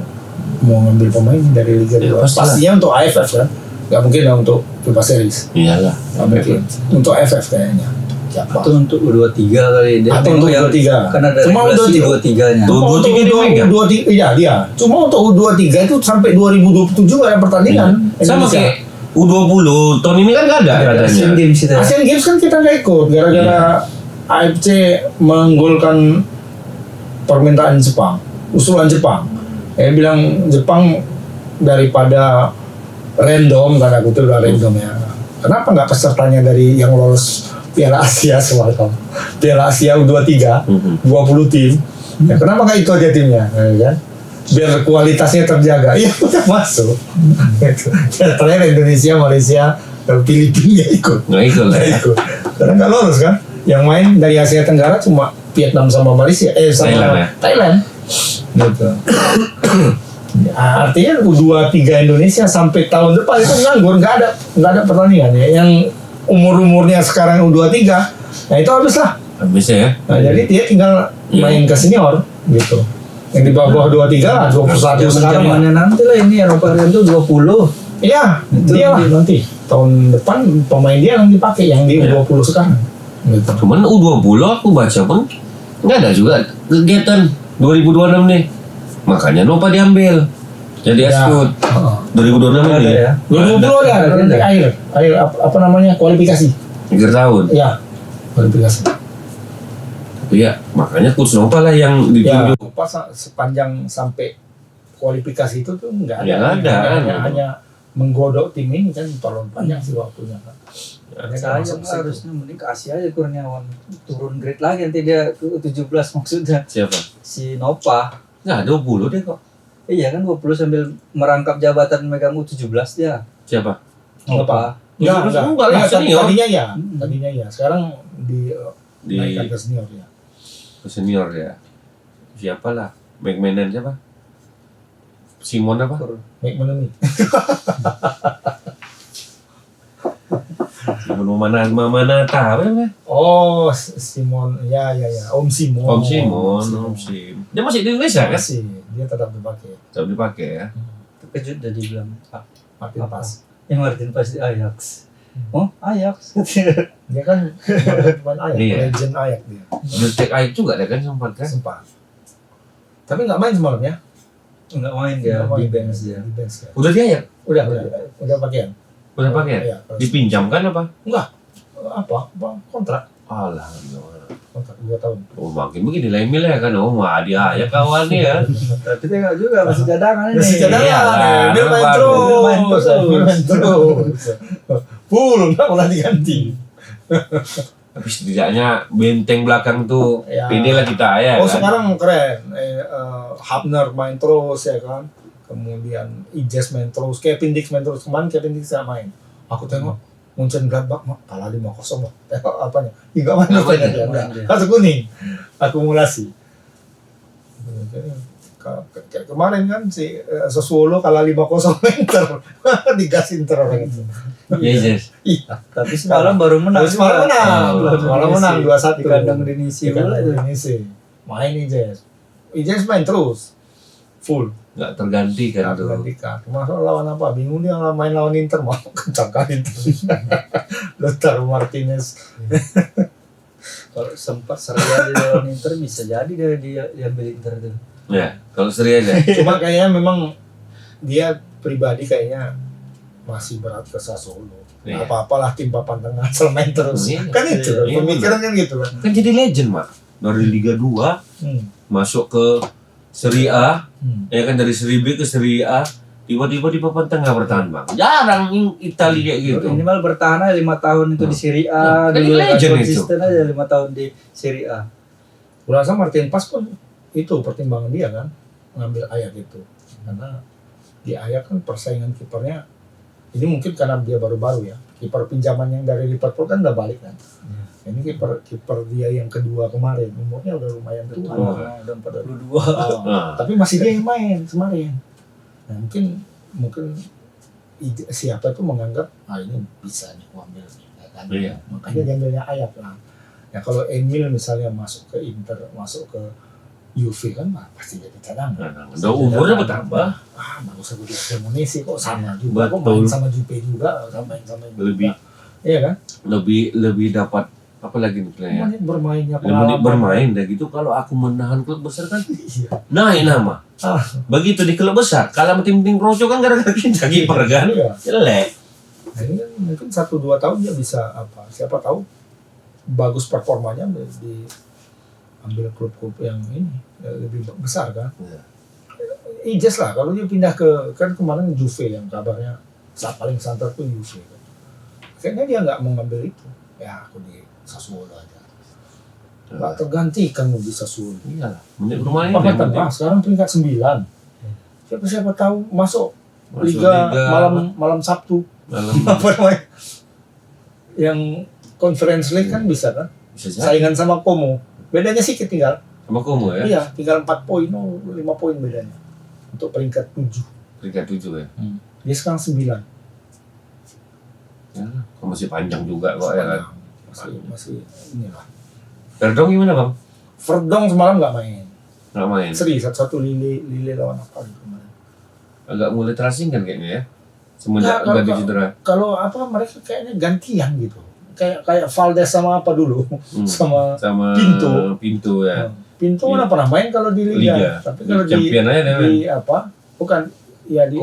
ngambil pemain dari Liga 2. Ya, pastinya untuk AFF kan? Nggak mungkin lah untuk FIFA Series. Iyalah. Nggak mungkin. Untuk AFF kayaknya. Siapa? Atau untuk U23 kali dia. Atau untuk U23. Kan ada Cuma regulasi U23-nya. U23 dia. Iya dia. Cuma untuk U23 itu sampai 2027 nggak ada pertandingan. Sama kayak U20 tahun ini kan nggak ada katanya. Asian Games itu. Asian Games kan kita nggak ikut gara-gara AFC menggolkan permintaan Jepang, usulan Jepang. Bilang Jepang daripada random, karena aku tuh udah random ya. Kenapa nggak pesertanya dari yang lolos Piala Asia semalam? Piala Asia U23, 20 tim. Ya, kenapa nggak itu aja timnya? Kan? Biar kualitasnya terjaga. Iya, udah masuk. Terakhir Indonesia, Malaysia, Filipina ikut. Nggak ikut lah ya. Karena nggak lolos kan? Yang main dari Asia Tenggara cuma Vietnam sama Malaysia, sama Thailand. Gitu. Artinya U23 Indonesia sampai tahun depan itu nganggur, nggak ada pertandingan ya. Yang umurnya sekarang U23, nah itu habis lah. Habis ya. Nah, jadi dia tinggal main ke senior gitu. Yang di bawah 23 lah, 21 sekarang. Zamannya nanti lah ini Eropa Rian tuh 20. Iya, dia lah nanti tahun depan pemain dia yang dipakai yang di U20 sekarang. Gitu. Cuman U20 aku baca pun nggak ada juga kegiatan 2026 nih. Makanya Nova diambil. Jadi Eskut. 2026 Ada ini. ya. 2020 ada nanti akhir apa namanya kualifikasi. Akhir tahun. Ya, kualifikasi. Tapi ya makanya coach Nova lah yang Ya, ditunjuk. pas sepanjang sampai kualifikasi itu tuh nggak ada. Ya, nggak ada, Hanya menggodok tim ini kan terlalu panjang sih waktunya kan. Saya harusnya mending ke Asia aja Kurniawan, turun grade lagi nanti dia ke 17 maksudnya. Siapa? Si Nova. Nggak, 20 deh kok. Iya kan 20 sambil merangkap jabatan megang U17 dia. Siapa? Nova. Enggak lah, senior. Tadinya ya. Sekarang Di naikkan ke senior ya. senior ya. Siapa lah? McMahon siapa? Simon apa? Baik menemi. Simon Manata apa namanya? Oh, Simon. Ya. Om Simon. Om Simon. Dia masih di Indonesia kan? Masih. Dia tetap dipakai. Tetap dipakai ya. Terkejut dah dibilang Martin apa? Pas. Yang Martin Pas di Ajax. Oh, Ajax. Dia kan pemain Ayak, Iya. legend Ayak dia. Dirtek Aik juga ada kan sempat kan? Sempat. Tapi nggak main semalam ya? Enggak main dia Nggak main. di bench dia. Di bench ya. Udah dia ya? Udah pakaian. Udah pakai? Iya. Dipinjamkan apa? Enggak. Apa? Kontrak. Alah, Kontrak 2 tahun. oh makin begini lah Emil ya kan? Oh mah dia ya kawan nih ya. Tapi tengok juga masih cadangan ini. Masih cadangan. Iyalah, Dia main bagus. terus. Main terus. Main terus. Full, nggak pernah diganti. Tapi setidaknya benteng belakang tuh Ya. pede lah kita ya Oh kan? sekarang keren. Hubner main terus ya kan. Kemudian Ijes main terus. Kevin Dix main terus. Kemarin Kevin Dix nggak main. Aku tengok Munchen Gladbach kalah 5-0 loh. Tengok apanya? Nggak main Nggak main dia. dia. Nggak. Kartu kuning. Akumulasi. Kayak kemarin kan si Sassuolo kalah 5-0 Inter. Digas Inter orang itu. Yes. Iya. Tapi semalam baru menang. Terus malam menang. Oh, Malam menang 2-1. Di kandang Dinisi pula itu. Main Ijes. Ijes main terus. Full. Nggak tergantikan tuh. Gantikan. Masuk lawan apa? Bingung dia main lawan Inter mau kencang kali Inter. Lautaro Martinez. Kalau sempat Seria di lawan Inter bisa jadi dia diambil Inter tuh. Ya, kalau seri aja. Cuma kayaknya memang dia pribadi kayaknya masih berat ke Sassuolo. Iya. Apa-apalah tim papan tengah asal main terus. Iya. Kan itu. Iya, Pemikiran kan gitu kan. Kan jadi legend, Mak. Dari Liga 2 masuk ke Serie A, ya kan dari Serie B ke Serie A, tiba-tiba di papan tengah bertahan, Bang. Jarang Italia kayak gitu. Minimal bertahan aja 5 tahun itu di Serie A, Kan dulu kan legend konsisten aja 5 tahun di Serie A. Kurasa Martin Pas pun itu pertimbangan dia kan ngambil Ayak itu. Karena di Ayak kan persaingan kipernya ini mungkin karena dia baru-baru ya. Kiper pinjaman yang dari Liverpool kan udah balik kan. Ini kiper dia yang kedua kemarin umurnya udah lumayan tua. Udah 42. Tapi masih dia yang main kemarin. Nah, mungkin siapa itu menganggap ini bisa nih ambil ya kan. Iya. Makanya diambilnya Ayak lah. Ya kalau Emil misalnya masuk ke Inter, masuk ke Juve kan pasti jadi cadangan. Udah umurnya bertambah. Bagus aku di Cremonese kok sama juga. Kok Betul. main sama Juve juga, main sama juga. Lebih Iya kan? lebih dapat apa lagi nih ya? Menit bermainnya Menit bermain dah gitu. Kalau aku menahan klub besar kan Iya. naik nama. Begitu di klub besar, kalau sama tim-tim kroco kan gara-gara kita kiper kan. Iya. Jelek. Nah, ini kan mungkin 1-2 tahun dia bisa apa? Siapa tahu bagus performanya di ambil klub-klub yang ini lebih besar kan. Iya. Ijes lah kalau dia pindah ke kan kemarin Juve yang kabarnya saat paling santer pun Juve kan. Kayaknya dia nggak mau ngambil itu. Ya aku di Sassuolo aja. Nggak tergantikan mau di Sassuolo. Iyalah, menit bermain Papan yang tengah penting. sekarang peringkat 9. Siapa tahu masuk Masuk Liga Liga malam Sabtu. malam Apa namanya? Yang Conference League kan bisa kan? bisa jadi Saingan sama Como. Bedanya sedikit tinggal. sama Como ya. Iya, tinggal 4 poin, 5 poin bedanya. Untuk peringkat 7. Peringkat 7 ya. Dia sekarang 9. Ya, masih panjang juga kok ya kan. Masih inilah. Verdong gimana bang? Verdong semalam nggak main. Nggak main. Seri satu Lille lawan apa gitu kemarin. Agak mulai terasingkan kayaknya ya. Semenjak Nah, ganti cedera. Kalau apa mereka kayaknya gantian gitu. Kayak Valdes sama apa dulu sama Pintu ya. Pintu Iya. mana pernah main kalau di Liga. Liga. Tapi kalau Champion aja dia main. di apa? Bukan ya di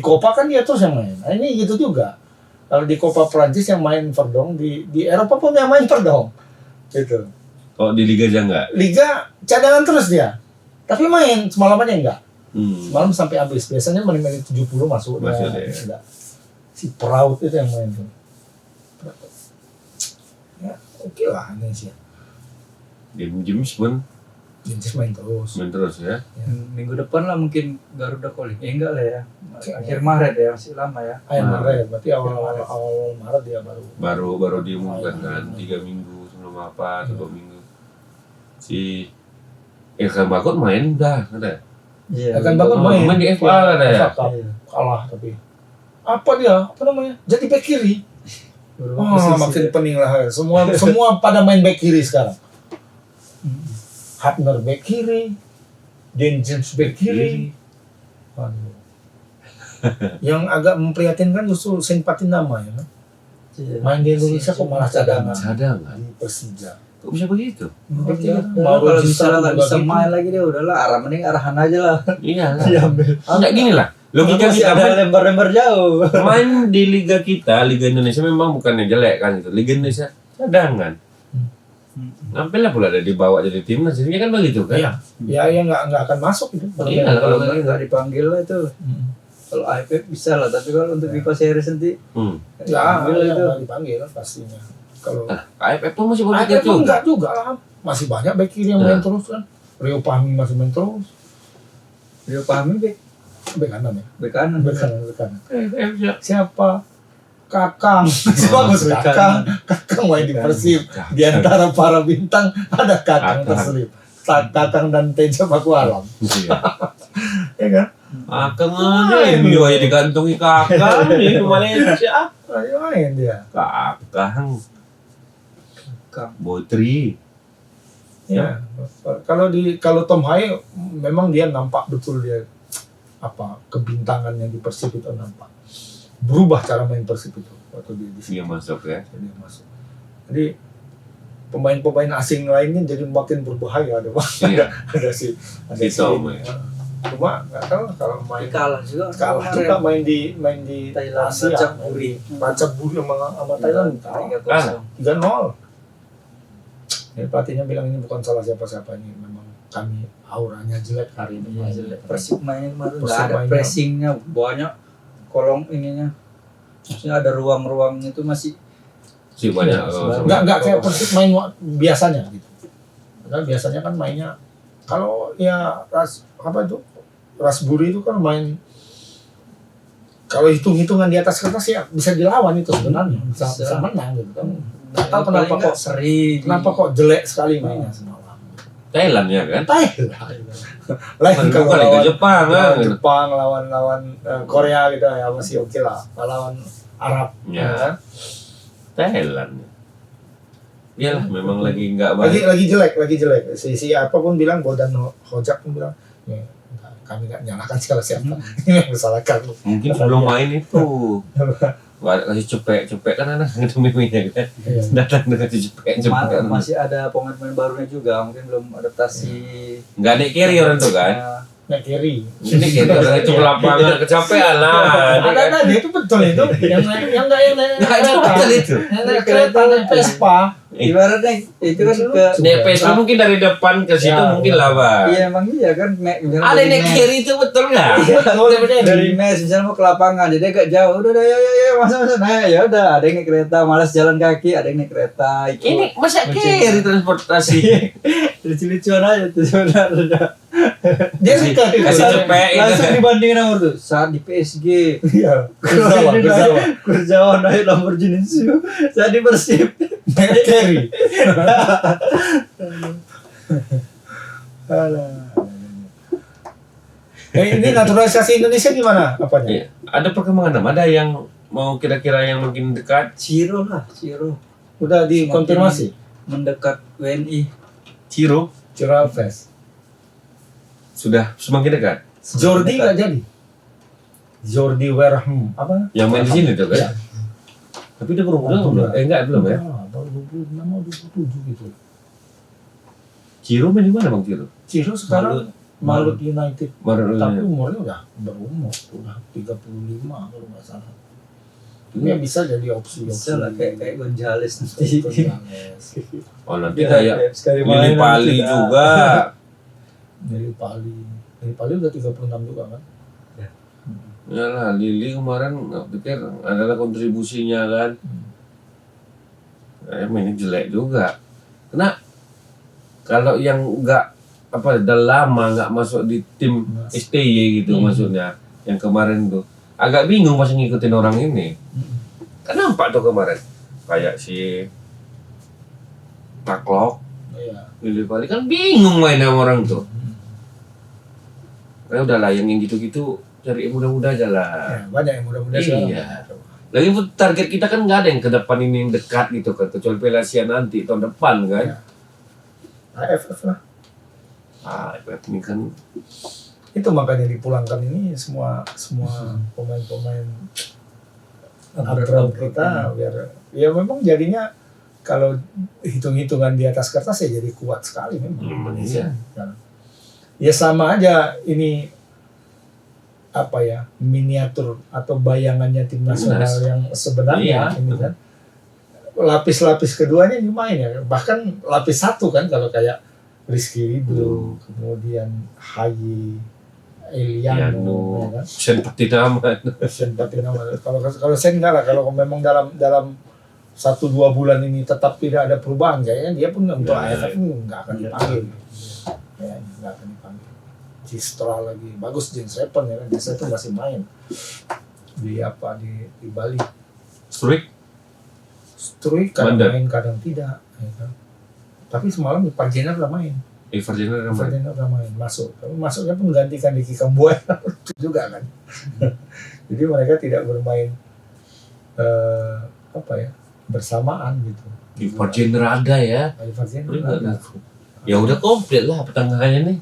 Copa kan dia terus yang main. Nah, ini gitu juga. Kalau di Copa Prancis yang main Verdong, di Eropa pun yang main Verdong. Gitu. Kalau di Liga aja enggak? Liga cadangan terus dia. Tapi main semalamannya enggak. Semalam sampai habis. Biasanya menit 70 masuk Masuk ya. deh. Enggak. Si Proud itu yang main tuh. Ya, oke lah Indonesia. James pun James main terus. main terus ya. Minggu depan lah mungkin Garuda calling. Enggak lah ya. Akhir Maret ya, masih lama ya. Maret, berarti awal Maret dia Baru diumumkan kan 3 minggu sebelum apa atau 2 minggu. Si Ilham Bakut main dah ada. Iya. Akan bangun main di FA kan ya. FA Cup. Kalah tapi apa dia? Apa namanya? Jadi back kiri. Makin pening lah. Semua pada main back kiri sekarang. Hapner back kiri, James back kiri. Aduh. Yang agak memprihatinkan justru Simpati nama ya. Main di Indonesia kok malah cadangan di Persija. Kok bisa begitu? Kalau misalnya nggak bisa main lagi dia udahlah mending arahan aja lah. Iya lah. Diambil. Enggak gini lah. Logika Masih kita ada lembar-lembar jauh. main di liga kita, Liga Indonesia memang bukannya jelek kan itu. Liga Indonesia cadangan. Nampilnya pula ada dibawa jadi timnas, jadinya kan begitu kan? Iya. Ya nggak akan masuk itu. Iya, Kalau nggak dipanggil lah itu. Kalau AFF bisa lah, tapi kalau untuk Viva Series nanti Ya, dipanggil itu. nggak dipanggil pastinya. Kalau AFF pun masih begitu AFF pun juga. enggak juga lah. Masih banyak back kiri yang main terus kan. Rio Fahmi masih main terus. Rio Fahmi Bek kanan ya. bek kanan. Bek kanan. AFF ya. Siapa? Kakang. Bagus Kakang. Kakang main di Persib. Di antara para bintang ada Kakang terselip. Kakang dan Teja Baku Alam. Iya. Ya kan? Akang aja, MU aja digantungi Kakang di Malaysia. Ayo main dia. Kakang. Boy 3. Ya. Kalau Tom Haye memang dia nampak betul dia kebintangannya di Persib itu nampak. Berubah cara main Persib itu waktu dia Dia masuk ya. Dia masuk. Jadi pemain-pemain asing lainnya jadi makin berbahaya ada Iya. ada Tom ya. Cuma nggak tahu kalau main Kalah juga main di Thailand, Asia Pacak Buri sama Thailand kalah 3-0. Ya, pelatihnya bilang ini bukan salah siapa-siapa, ini memang kami auranya jelek hari ini. Persib mainnya kemarin nggak Persib ada mainnya. pressingnya banyak, kolong ininya maksudnya ada ruang-ruang itu masih banyak. Nggak kayak Persib main biasanya gitu. Karena biasanya kan mainnya kalau ya Rasburi itu kan main kalau hitung-hitungan di atas kertas ya bisa dilawan itu sebenarnya bisa menang gitu kan. Nggak tahu kenapa kok jelek sekali mainnya semalam. Thailand ya kan? Thailand. Lain kalau Liga lawan Jepang kan. Jepang lawan Korea gitu ya masih oke lah. Lawan Arab Ya. kan. Thailand. Iyalah memang lagi enggak baik. Lagi jelek. Si apapun bilang Bodan Hojak pun bilang kami nggak nyalahkan siapa. Ini yang salah kamu. Mungkin sebelum main itu kasih cepek kan anak itu miminya kan. Datang dengan cepek. masih ada pemain-pemain barunya juga mungkin belum adaptasi. Enggak ada carry orang tuh kan. Naik kiri. Ini kita orang itu lapangan kecapean lah. Ada itu betul itu. Yang naik betul itu. Yang naik kereta naik Vespa. Ibaratnya itu kan ke DPS mungkin dari depan ke situ mungkin lah, Bang. Iya emang iya kan Ada naik carry itu betul nggak? dari mes misalnya mau ke lapangan jadi agak jauh udah ya masa nah ya udah ada yang naik kereta malas jalan kaki ada yang naik kereta Ini masa carry transportasi. lucu-lucuan aja tuh sebenarnya Dia suka Kasih cepek langsung dibandingin nomor tuh saat di PSG Iya. Kurzawa. Kurzawa naik Lamborghini Siu saat di Persib Naik carry. Ini naturalisasi Indonesia gimana apanya? Iya. Ada perkembangan, ada yang mau kira-kira yang makin dekat? Ciro lah, Ciro. Udah dikonfirmasi. Mendekat WNI. Ciro Ciro Alves. sudah semakin dekat. Jordi nggak jadi. Jordi Werham apa? Yang main di sini tuh kan? Ya. Tapi dia belum belum. Enggak belum ya. Baru 26 atau 27 gitu. Ciro main di mana Bang Ciro? Ciro sekarang Malut United. Malut Tapi United. umurnya udah berumur, udah 35 kalau nggak salah. Ini yang bisa jadi opsi. Bisa lah kayak Gonzales nanti. Oh nanti kayak sekali Lili Pali juga. Dari Pali udah 36 juga kan? Ya lah, Lili kemarin nggak pikir adalah kontribusinya kan. Mainnya jelek juga. Karena kalau yang nggak apa udah lama nggak masuk di tim STY gitu maksudnya, yang kemarin tuh agak bingung pas ngikutin orang ini. Kan nampak tuh kemarin kayak si Taklok, Iya. Lili Pali kan bingung main sama orang tuh. Kayak udahlah yang gitu-gitu cari yang muda-muda aja lah. Ya, banyak yang muda-muda sekarang. Iya. Lagi target kita kan nggak ada yang ke depan ini yang dekat gitu kan, kecuali Piala Asia nanti tahun depan kan. Iya. AFF lah. AFF ini kan Itu makanya dipulangkan ini semua pemain-pemain abroad kita biar ya memang jadinya kalau hitung-hitungan di atas kertas ya jadi kuat sekali memang. Iya. Ya sama aja ini apa ya miniatur atau bayangannya tim nasional Timnas. yang sebenarnya Iya. ini kan lapis-lapis keduanya ini main ya bahkan lapis satu kan kalau kayak Rizky Ridho kemudian Hayi Eliano ya kan? Sen Patinama. Sen Patinama. Kalau Sen enggak lah kalau memang dalam 1-2 bulan ini tetap tidak ada perubahan kayaknya dia pun untuk Ya, AFF nggak akan dipanggil kayaknya nggak akan dipanggil. Cistra lagi bagus James Repan ya kan biasa itu masih main di Bali. Struik. Struik kadang Mandek. main kadang tidak ya kan. Tapi semalam Parjener udah main. Everton ramai. Parjener udah main masuk. Tapi masuknya pun gantikan di Kambuaya juga kan. Jadi mereka tidak bermain apa ya bersamaan gitu. Everton ada ya. Parjener ada. Ya udah komplit lah pertengahannya nih.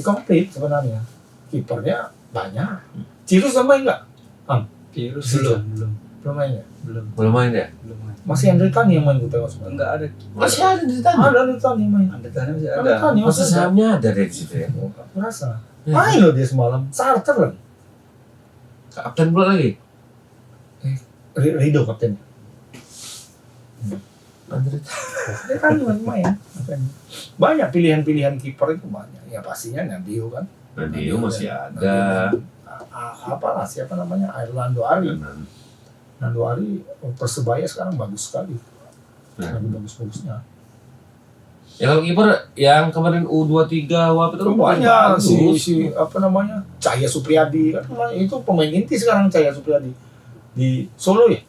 Komplit sebenarnya. Kipernya banyak. Cirus sama nggak? Virus belum Belum main ya? Belum main ya? belum main. Masih Andre Tani yang main gue tengok sebenarnya. Enggak ada. Masih ada di sana. Ada Andre Tani yang main. Ada kan masih Andre ada. Tani Masa masih ada. sahamnya ada dari situ ya? Aku rasa. Ya. Main loh dia semalam. Starter lagi. Kapten pula lagi. Rido kapten. Andre Andre Tani main. Makanya. Banyak pilihan-pilihan kiper itu banyak. Ya pastinya Nadio kan. Nadio masih ada. Apalah siapa namanya? Airlando Ari. Nando Ari Persebaya sekarang bagus sekali. Lagi bagus-bagusnya. Ya kalau kiper yang kemarin U23 apa itu Banyak bagus. si apa namanya? Cahya Supriyadi kan itu pemain inti sekarang Cahya Supriyadi di Solo ya?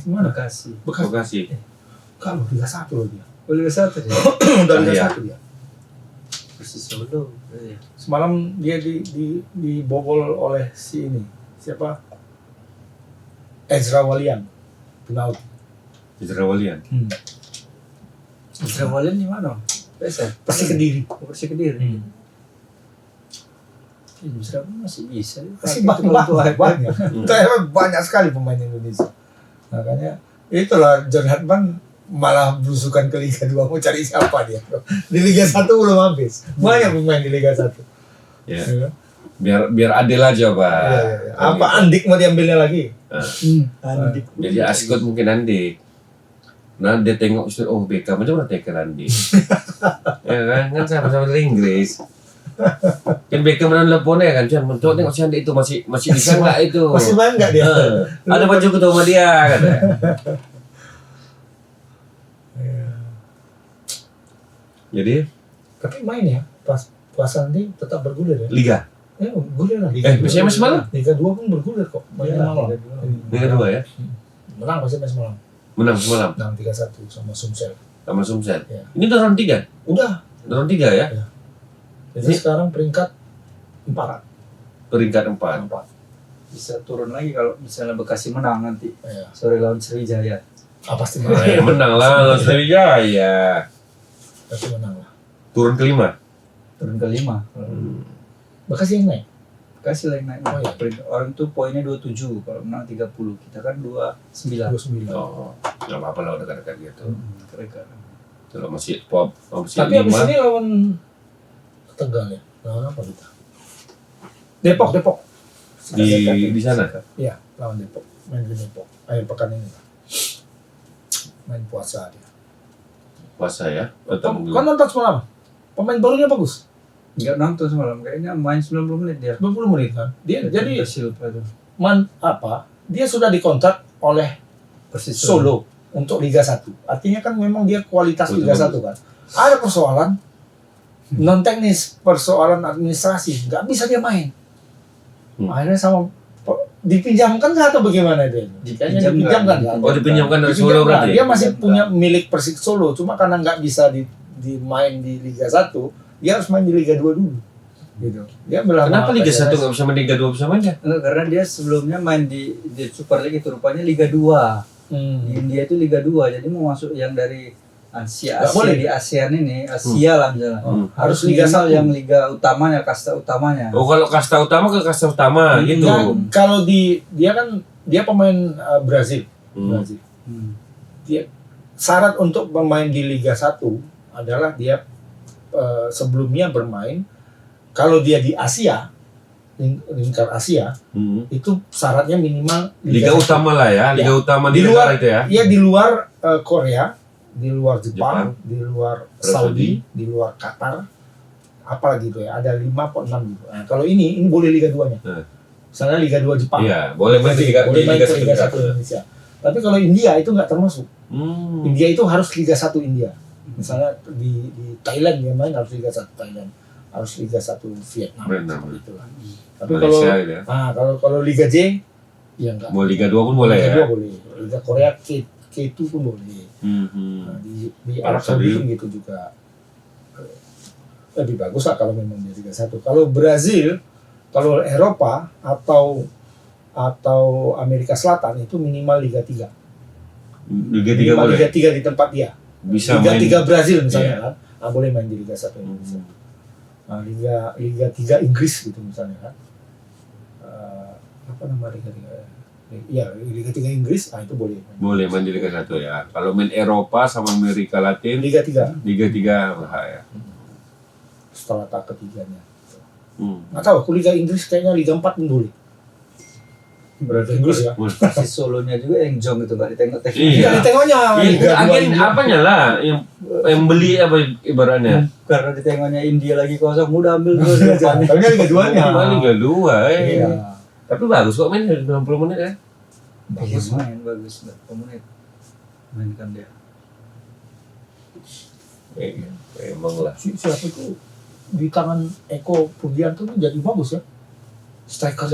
Mana? Bekasi. Bekasi. Kalau Liga 1 loh dia. Boleh satu dia. Udah Liga Cahya. 1 dia. Persis Solo. Iya. Semalam dia dibobol oleh si ini. Siapa? Ezra Walian. Penaut. Jerawalian. Israel di mana? PSM. Pasti Kediri. Persi Kediri. Israel masih bisa. Masih banyak. Banyak sekali pemain Indonesia. Makanya itulah John Hartman malah berusukan ke Liga 2 mau cari siapa dia. Di Liga 1 belum habis. Banyak pemain di Liga 1. Ya. Ya. Biar adil aja, Pak. Iya, iya. Apa Andik mau diambilnya lagi? Andik. Jadi Ascot mungkin Andik. Nah dia tengok oh Beckham macam mana tackle Andik. Ya kan sama-sama dari Inggris. Kan Beckham dan Lepone kan cuman mencoba tengok si Andik itu masih bisa nggak itu. Masih main nggak dia? Ada baju ketemu sama dia katanya. Jadi Tapi main ya, pas nanti tetap bergulir ya. Liga. Bergulir lah. PSM semalam? Liga 2 pun bergulir kok. Mainnya malam. Liga 2 ya. Menang PSM semalam. Menang semalam Menang 3-1 sama Sumsel. sama Sumsel. Ya. Ini udah round 3. Udah. Round 3 ya. Jadi sekarang peringkat 4. Peringkat 4. bisa turun lagi kalau misalnya Bekasi menang nanti Iya. sore lawan Sriwijaya. Pasti Nah, menang. ya menang lah Sriwijaya. Pasti menang lah. Turun ke-5. Turun ke-5. Bekasi yang naik. Bekasi lagi naik. Oh, iya. Orang tuh poinnya 27 kalau menang 30. Kita kan 29. 29. Oh, nggak apa-apa lah udah dekat-dekat gitu. Mereka. Kalau masih pop, masih Tapi abis 5. ini lawan Tegal ya. Lawan apa kita? Depok. Di sana. Iya, lawan Depok. Main di Depok. Akhir pekan ini. Main puasa dia. Puasa ya. Kan nonton semalam. Pemain barunya bagus. Enggak nonton semalam, kayaknya main 90 menit dia. 20 menit kan. Dia jadi Silva itu. dia sudah dikontrak oleh Persis Solo untuk Liga 1. Artinya kan memang dia kualitas Betul, Liga betul. 1 kan. Ada persoalan non teknis, persoalan administrasi, nggak bisa dia main. Akhirnya sama dipinjamkan nggak atau bagaimana dia? Kayaknya dipinjamkan kan. Oh, dipinjamkan dari Solo berarti. Dia masih punya milik Persik Solo, cuma karena nggak bisa dimain di Liga 1, dia harus main di Liga 2 dulu. Gitu. Dia bilang Kenapa Liga 1 nggak bisa main Liga 2 bisa main ya? Enggak, karena dia sebelumnya main di Super League itu rupanya Liga 2. Di India itu Liga 2, jadi mau masuk yang dari Asia Nggak boleh. di ASEAN ini, Asia lah misalnya. Harus Liga Liga 1 yang liga utamanya, kasta utamanya. Oh, kalau kasta utama ke kasta utama gitu. Nah, kalau dia pemain Brazil. Brazil. Dia syarat untuk bermain di Liga 1 adalah dia sebelumnya bermain kalau dia di Asia lingkar Asia itu syaratnya minimal Liga 1. utama lah ya, Liga utama Di di luar negara itu ya. Iya, di luar Korea, di luar Jepang, Jepang. di luar Arab Saudi, di luar Qatar, apalagi itu ya, ada 5 atau 6 gitu. Nah, kalau ini boleh Liga 2-nya. Misalnya Liga 2 Jepang. Iya, boleh main di Liga, boleh main ke Liga 1 1. Indonesia. Tapi kalau India itu nggak termasuk. India itu harus Liga 1 India. Misalnya di Thailand dia main harus Liga 1 Thailand, harus Liga 1 Vietnam, Benar. seperti itulah. Tapi kalau Malaysia gitu ya. kalau Liga J ya enggak. Mau Liga 2 pun boleh Liga ya. 2 boleh. Liga Korea K2 pun boleh. Nah, di Arab Saudi pun gitu juga. Lebih bagus lah kalau memang di Liga 1. Kalau Brazil, kalau Eropa atau Amerika Selatan itu minimal Liga 3. Liga 3 Minimal boleh. Liga 3 di tempat dia. Bisa Liga main. 3 Brazil misalnya Iya. kan. Boleh main di Liga 1 Indonesia. Nah, Liga 3 Inggris gitu misalnya kan. Apa nama Liga 3? Iya, Liga 3 Inggris, itu boleh. Boleh main di Liga 1 ya. Kalau main Eropa sama Amerika Latin, Liga 3 Liga 3 bahaya. setelah tak ketiganya. Nggak tahu, aku Liga Inggris kayaknya Liga 4 pun boleh. Berarti Inggris ya. si Solonya juga yang jong itu nggak ditengok-tengok. Iya. Tidak ditengoknya. Iya, agen apanya lah yang beli apa ibaratnya? Karena ditengoknya India lagi kosong, udah ambil terus Tapi Liga 2-nya. Liga 2 Iya. Tapi bagus kok main 90 menit ya. Bagus main, bagus 90 menit. Mainkan dia. Emang lah. Siapa itu di tangan Eko Purdianto tuh jadi bagus ya. Striker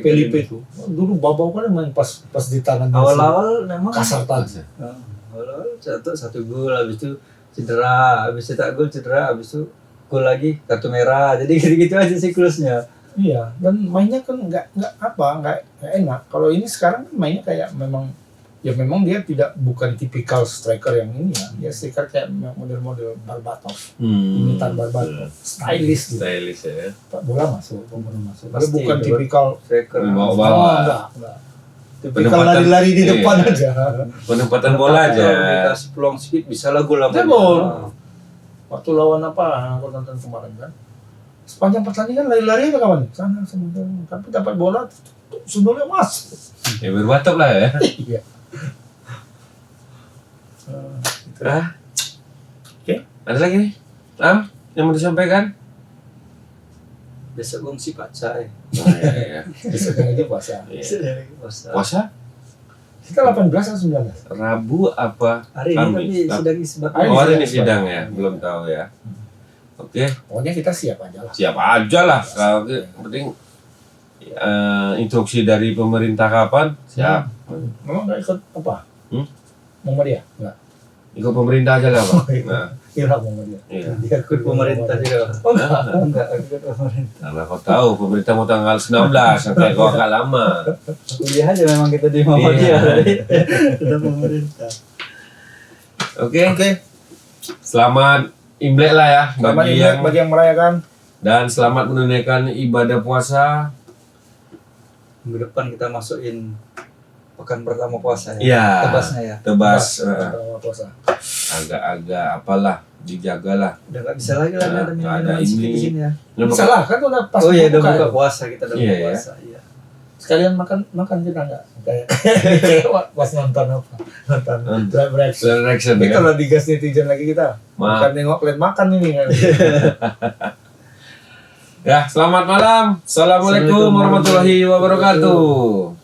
Felipe itu. Dulu babau kan main pas di tangan Awal-awal memang kasar tadi. Awal-awal satu gol, habis itu cedera, habis cetak gol cedera, habis itu gol lagi kartu merah. Jadi gitu-gitu aja siklusnya. Iya, dan mainnya kan nggak enak. Kalau ini sekarang kan mainnya kayak memang dia bukan tipikal striker yang ini ya. Dia striker kayak model-model Berbatov. Imitan Berbatov. Stylish gitu. Stylish ya. Bola masuk. Dia Pasti, bukan itu, tipikal striker. Bawa-bawa. enggak. Tipikal Penempatan- lari-lari di iya. depan aja. Penempatan bola aja. Kalau dikasih peluang sedikit bisa lah gol Bisa gol. Waktu lawan apa? Aku nonton kemarin kan. Sepanjang pertandingan lari-lari aja kawan. Sana. Tapi dapat bola sundulnya mas. Ya berbatop lah ya. Iya. Oke. Ada lagi nih? Yang mau disampaikan? Besok gongsi paca ya. Iya. Besok aja puasa. Iya. Puasa. Puasa? Kita 18 atau 19? Rabu apa? Hari ini Kamis? tapi sedang isbat. Oh, hari ini sidang ya? Belum tahu ya. Oke, Pokoknya kita siap aja lah. siap aja lah. Kalau yang penting instruksi dari pemerintah kapan? Siap. Memang nggak ikut apa? Muhammadiyah? Nggak. Ikut pemerintah aja lah, Pak. Oh, iya. Nah, Ilham sama dia. Iya. Dia ikut pemerintah juga. Oh enggak. Enggak, ikut pemerintah. Karena kau tahu pemerintah mau tanggal 19, sampai kau agak lama. Kuliah aja memang kita di Muhammadiyah Iya. tadi. Kita pemerintah. Oke. Oke. Selamat Imlek lah ya Selamat bagi Imlek yang bagi yang merayakan. dan selamat menunaikan ibadah puasa. Minggu depan kita masukin pekan pertama puasa ya. Iya. Tebasnya ya. Tebas Selama puasa. agak-agak apalah dijagalah. Udah nggak bisa lagi lah Nah, ada nggak ada minuman sedikit ini. di sini ya. Bisa lah, kan udah pas Oh iya udah buka buka ya. puasa kita udah Iya, buka ya. puasa. Iya. Sekalian makan kita enggak kayak pas nonton apa? Nonton Drive Reaction. Reaction Ini ya. kalau digas netizen lagi kita. Makan nengok lihat makan ini kan. Ya, selamat malam. Assalamualaikum warahmatullahi wabarakatuh.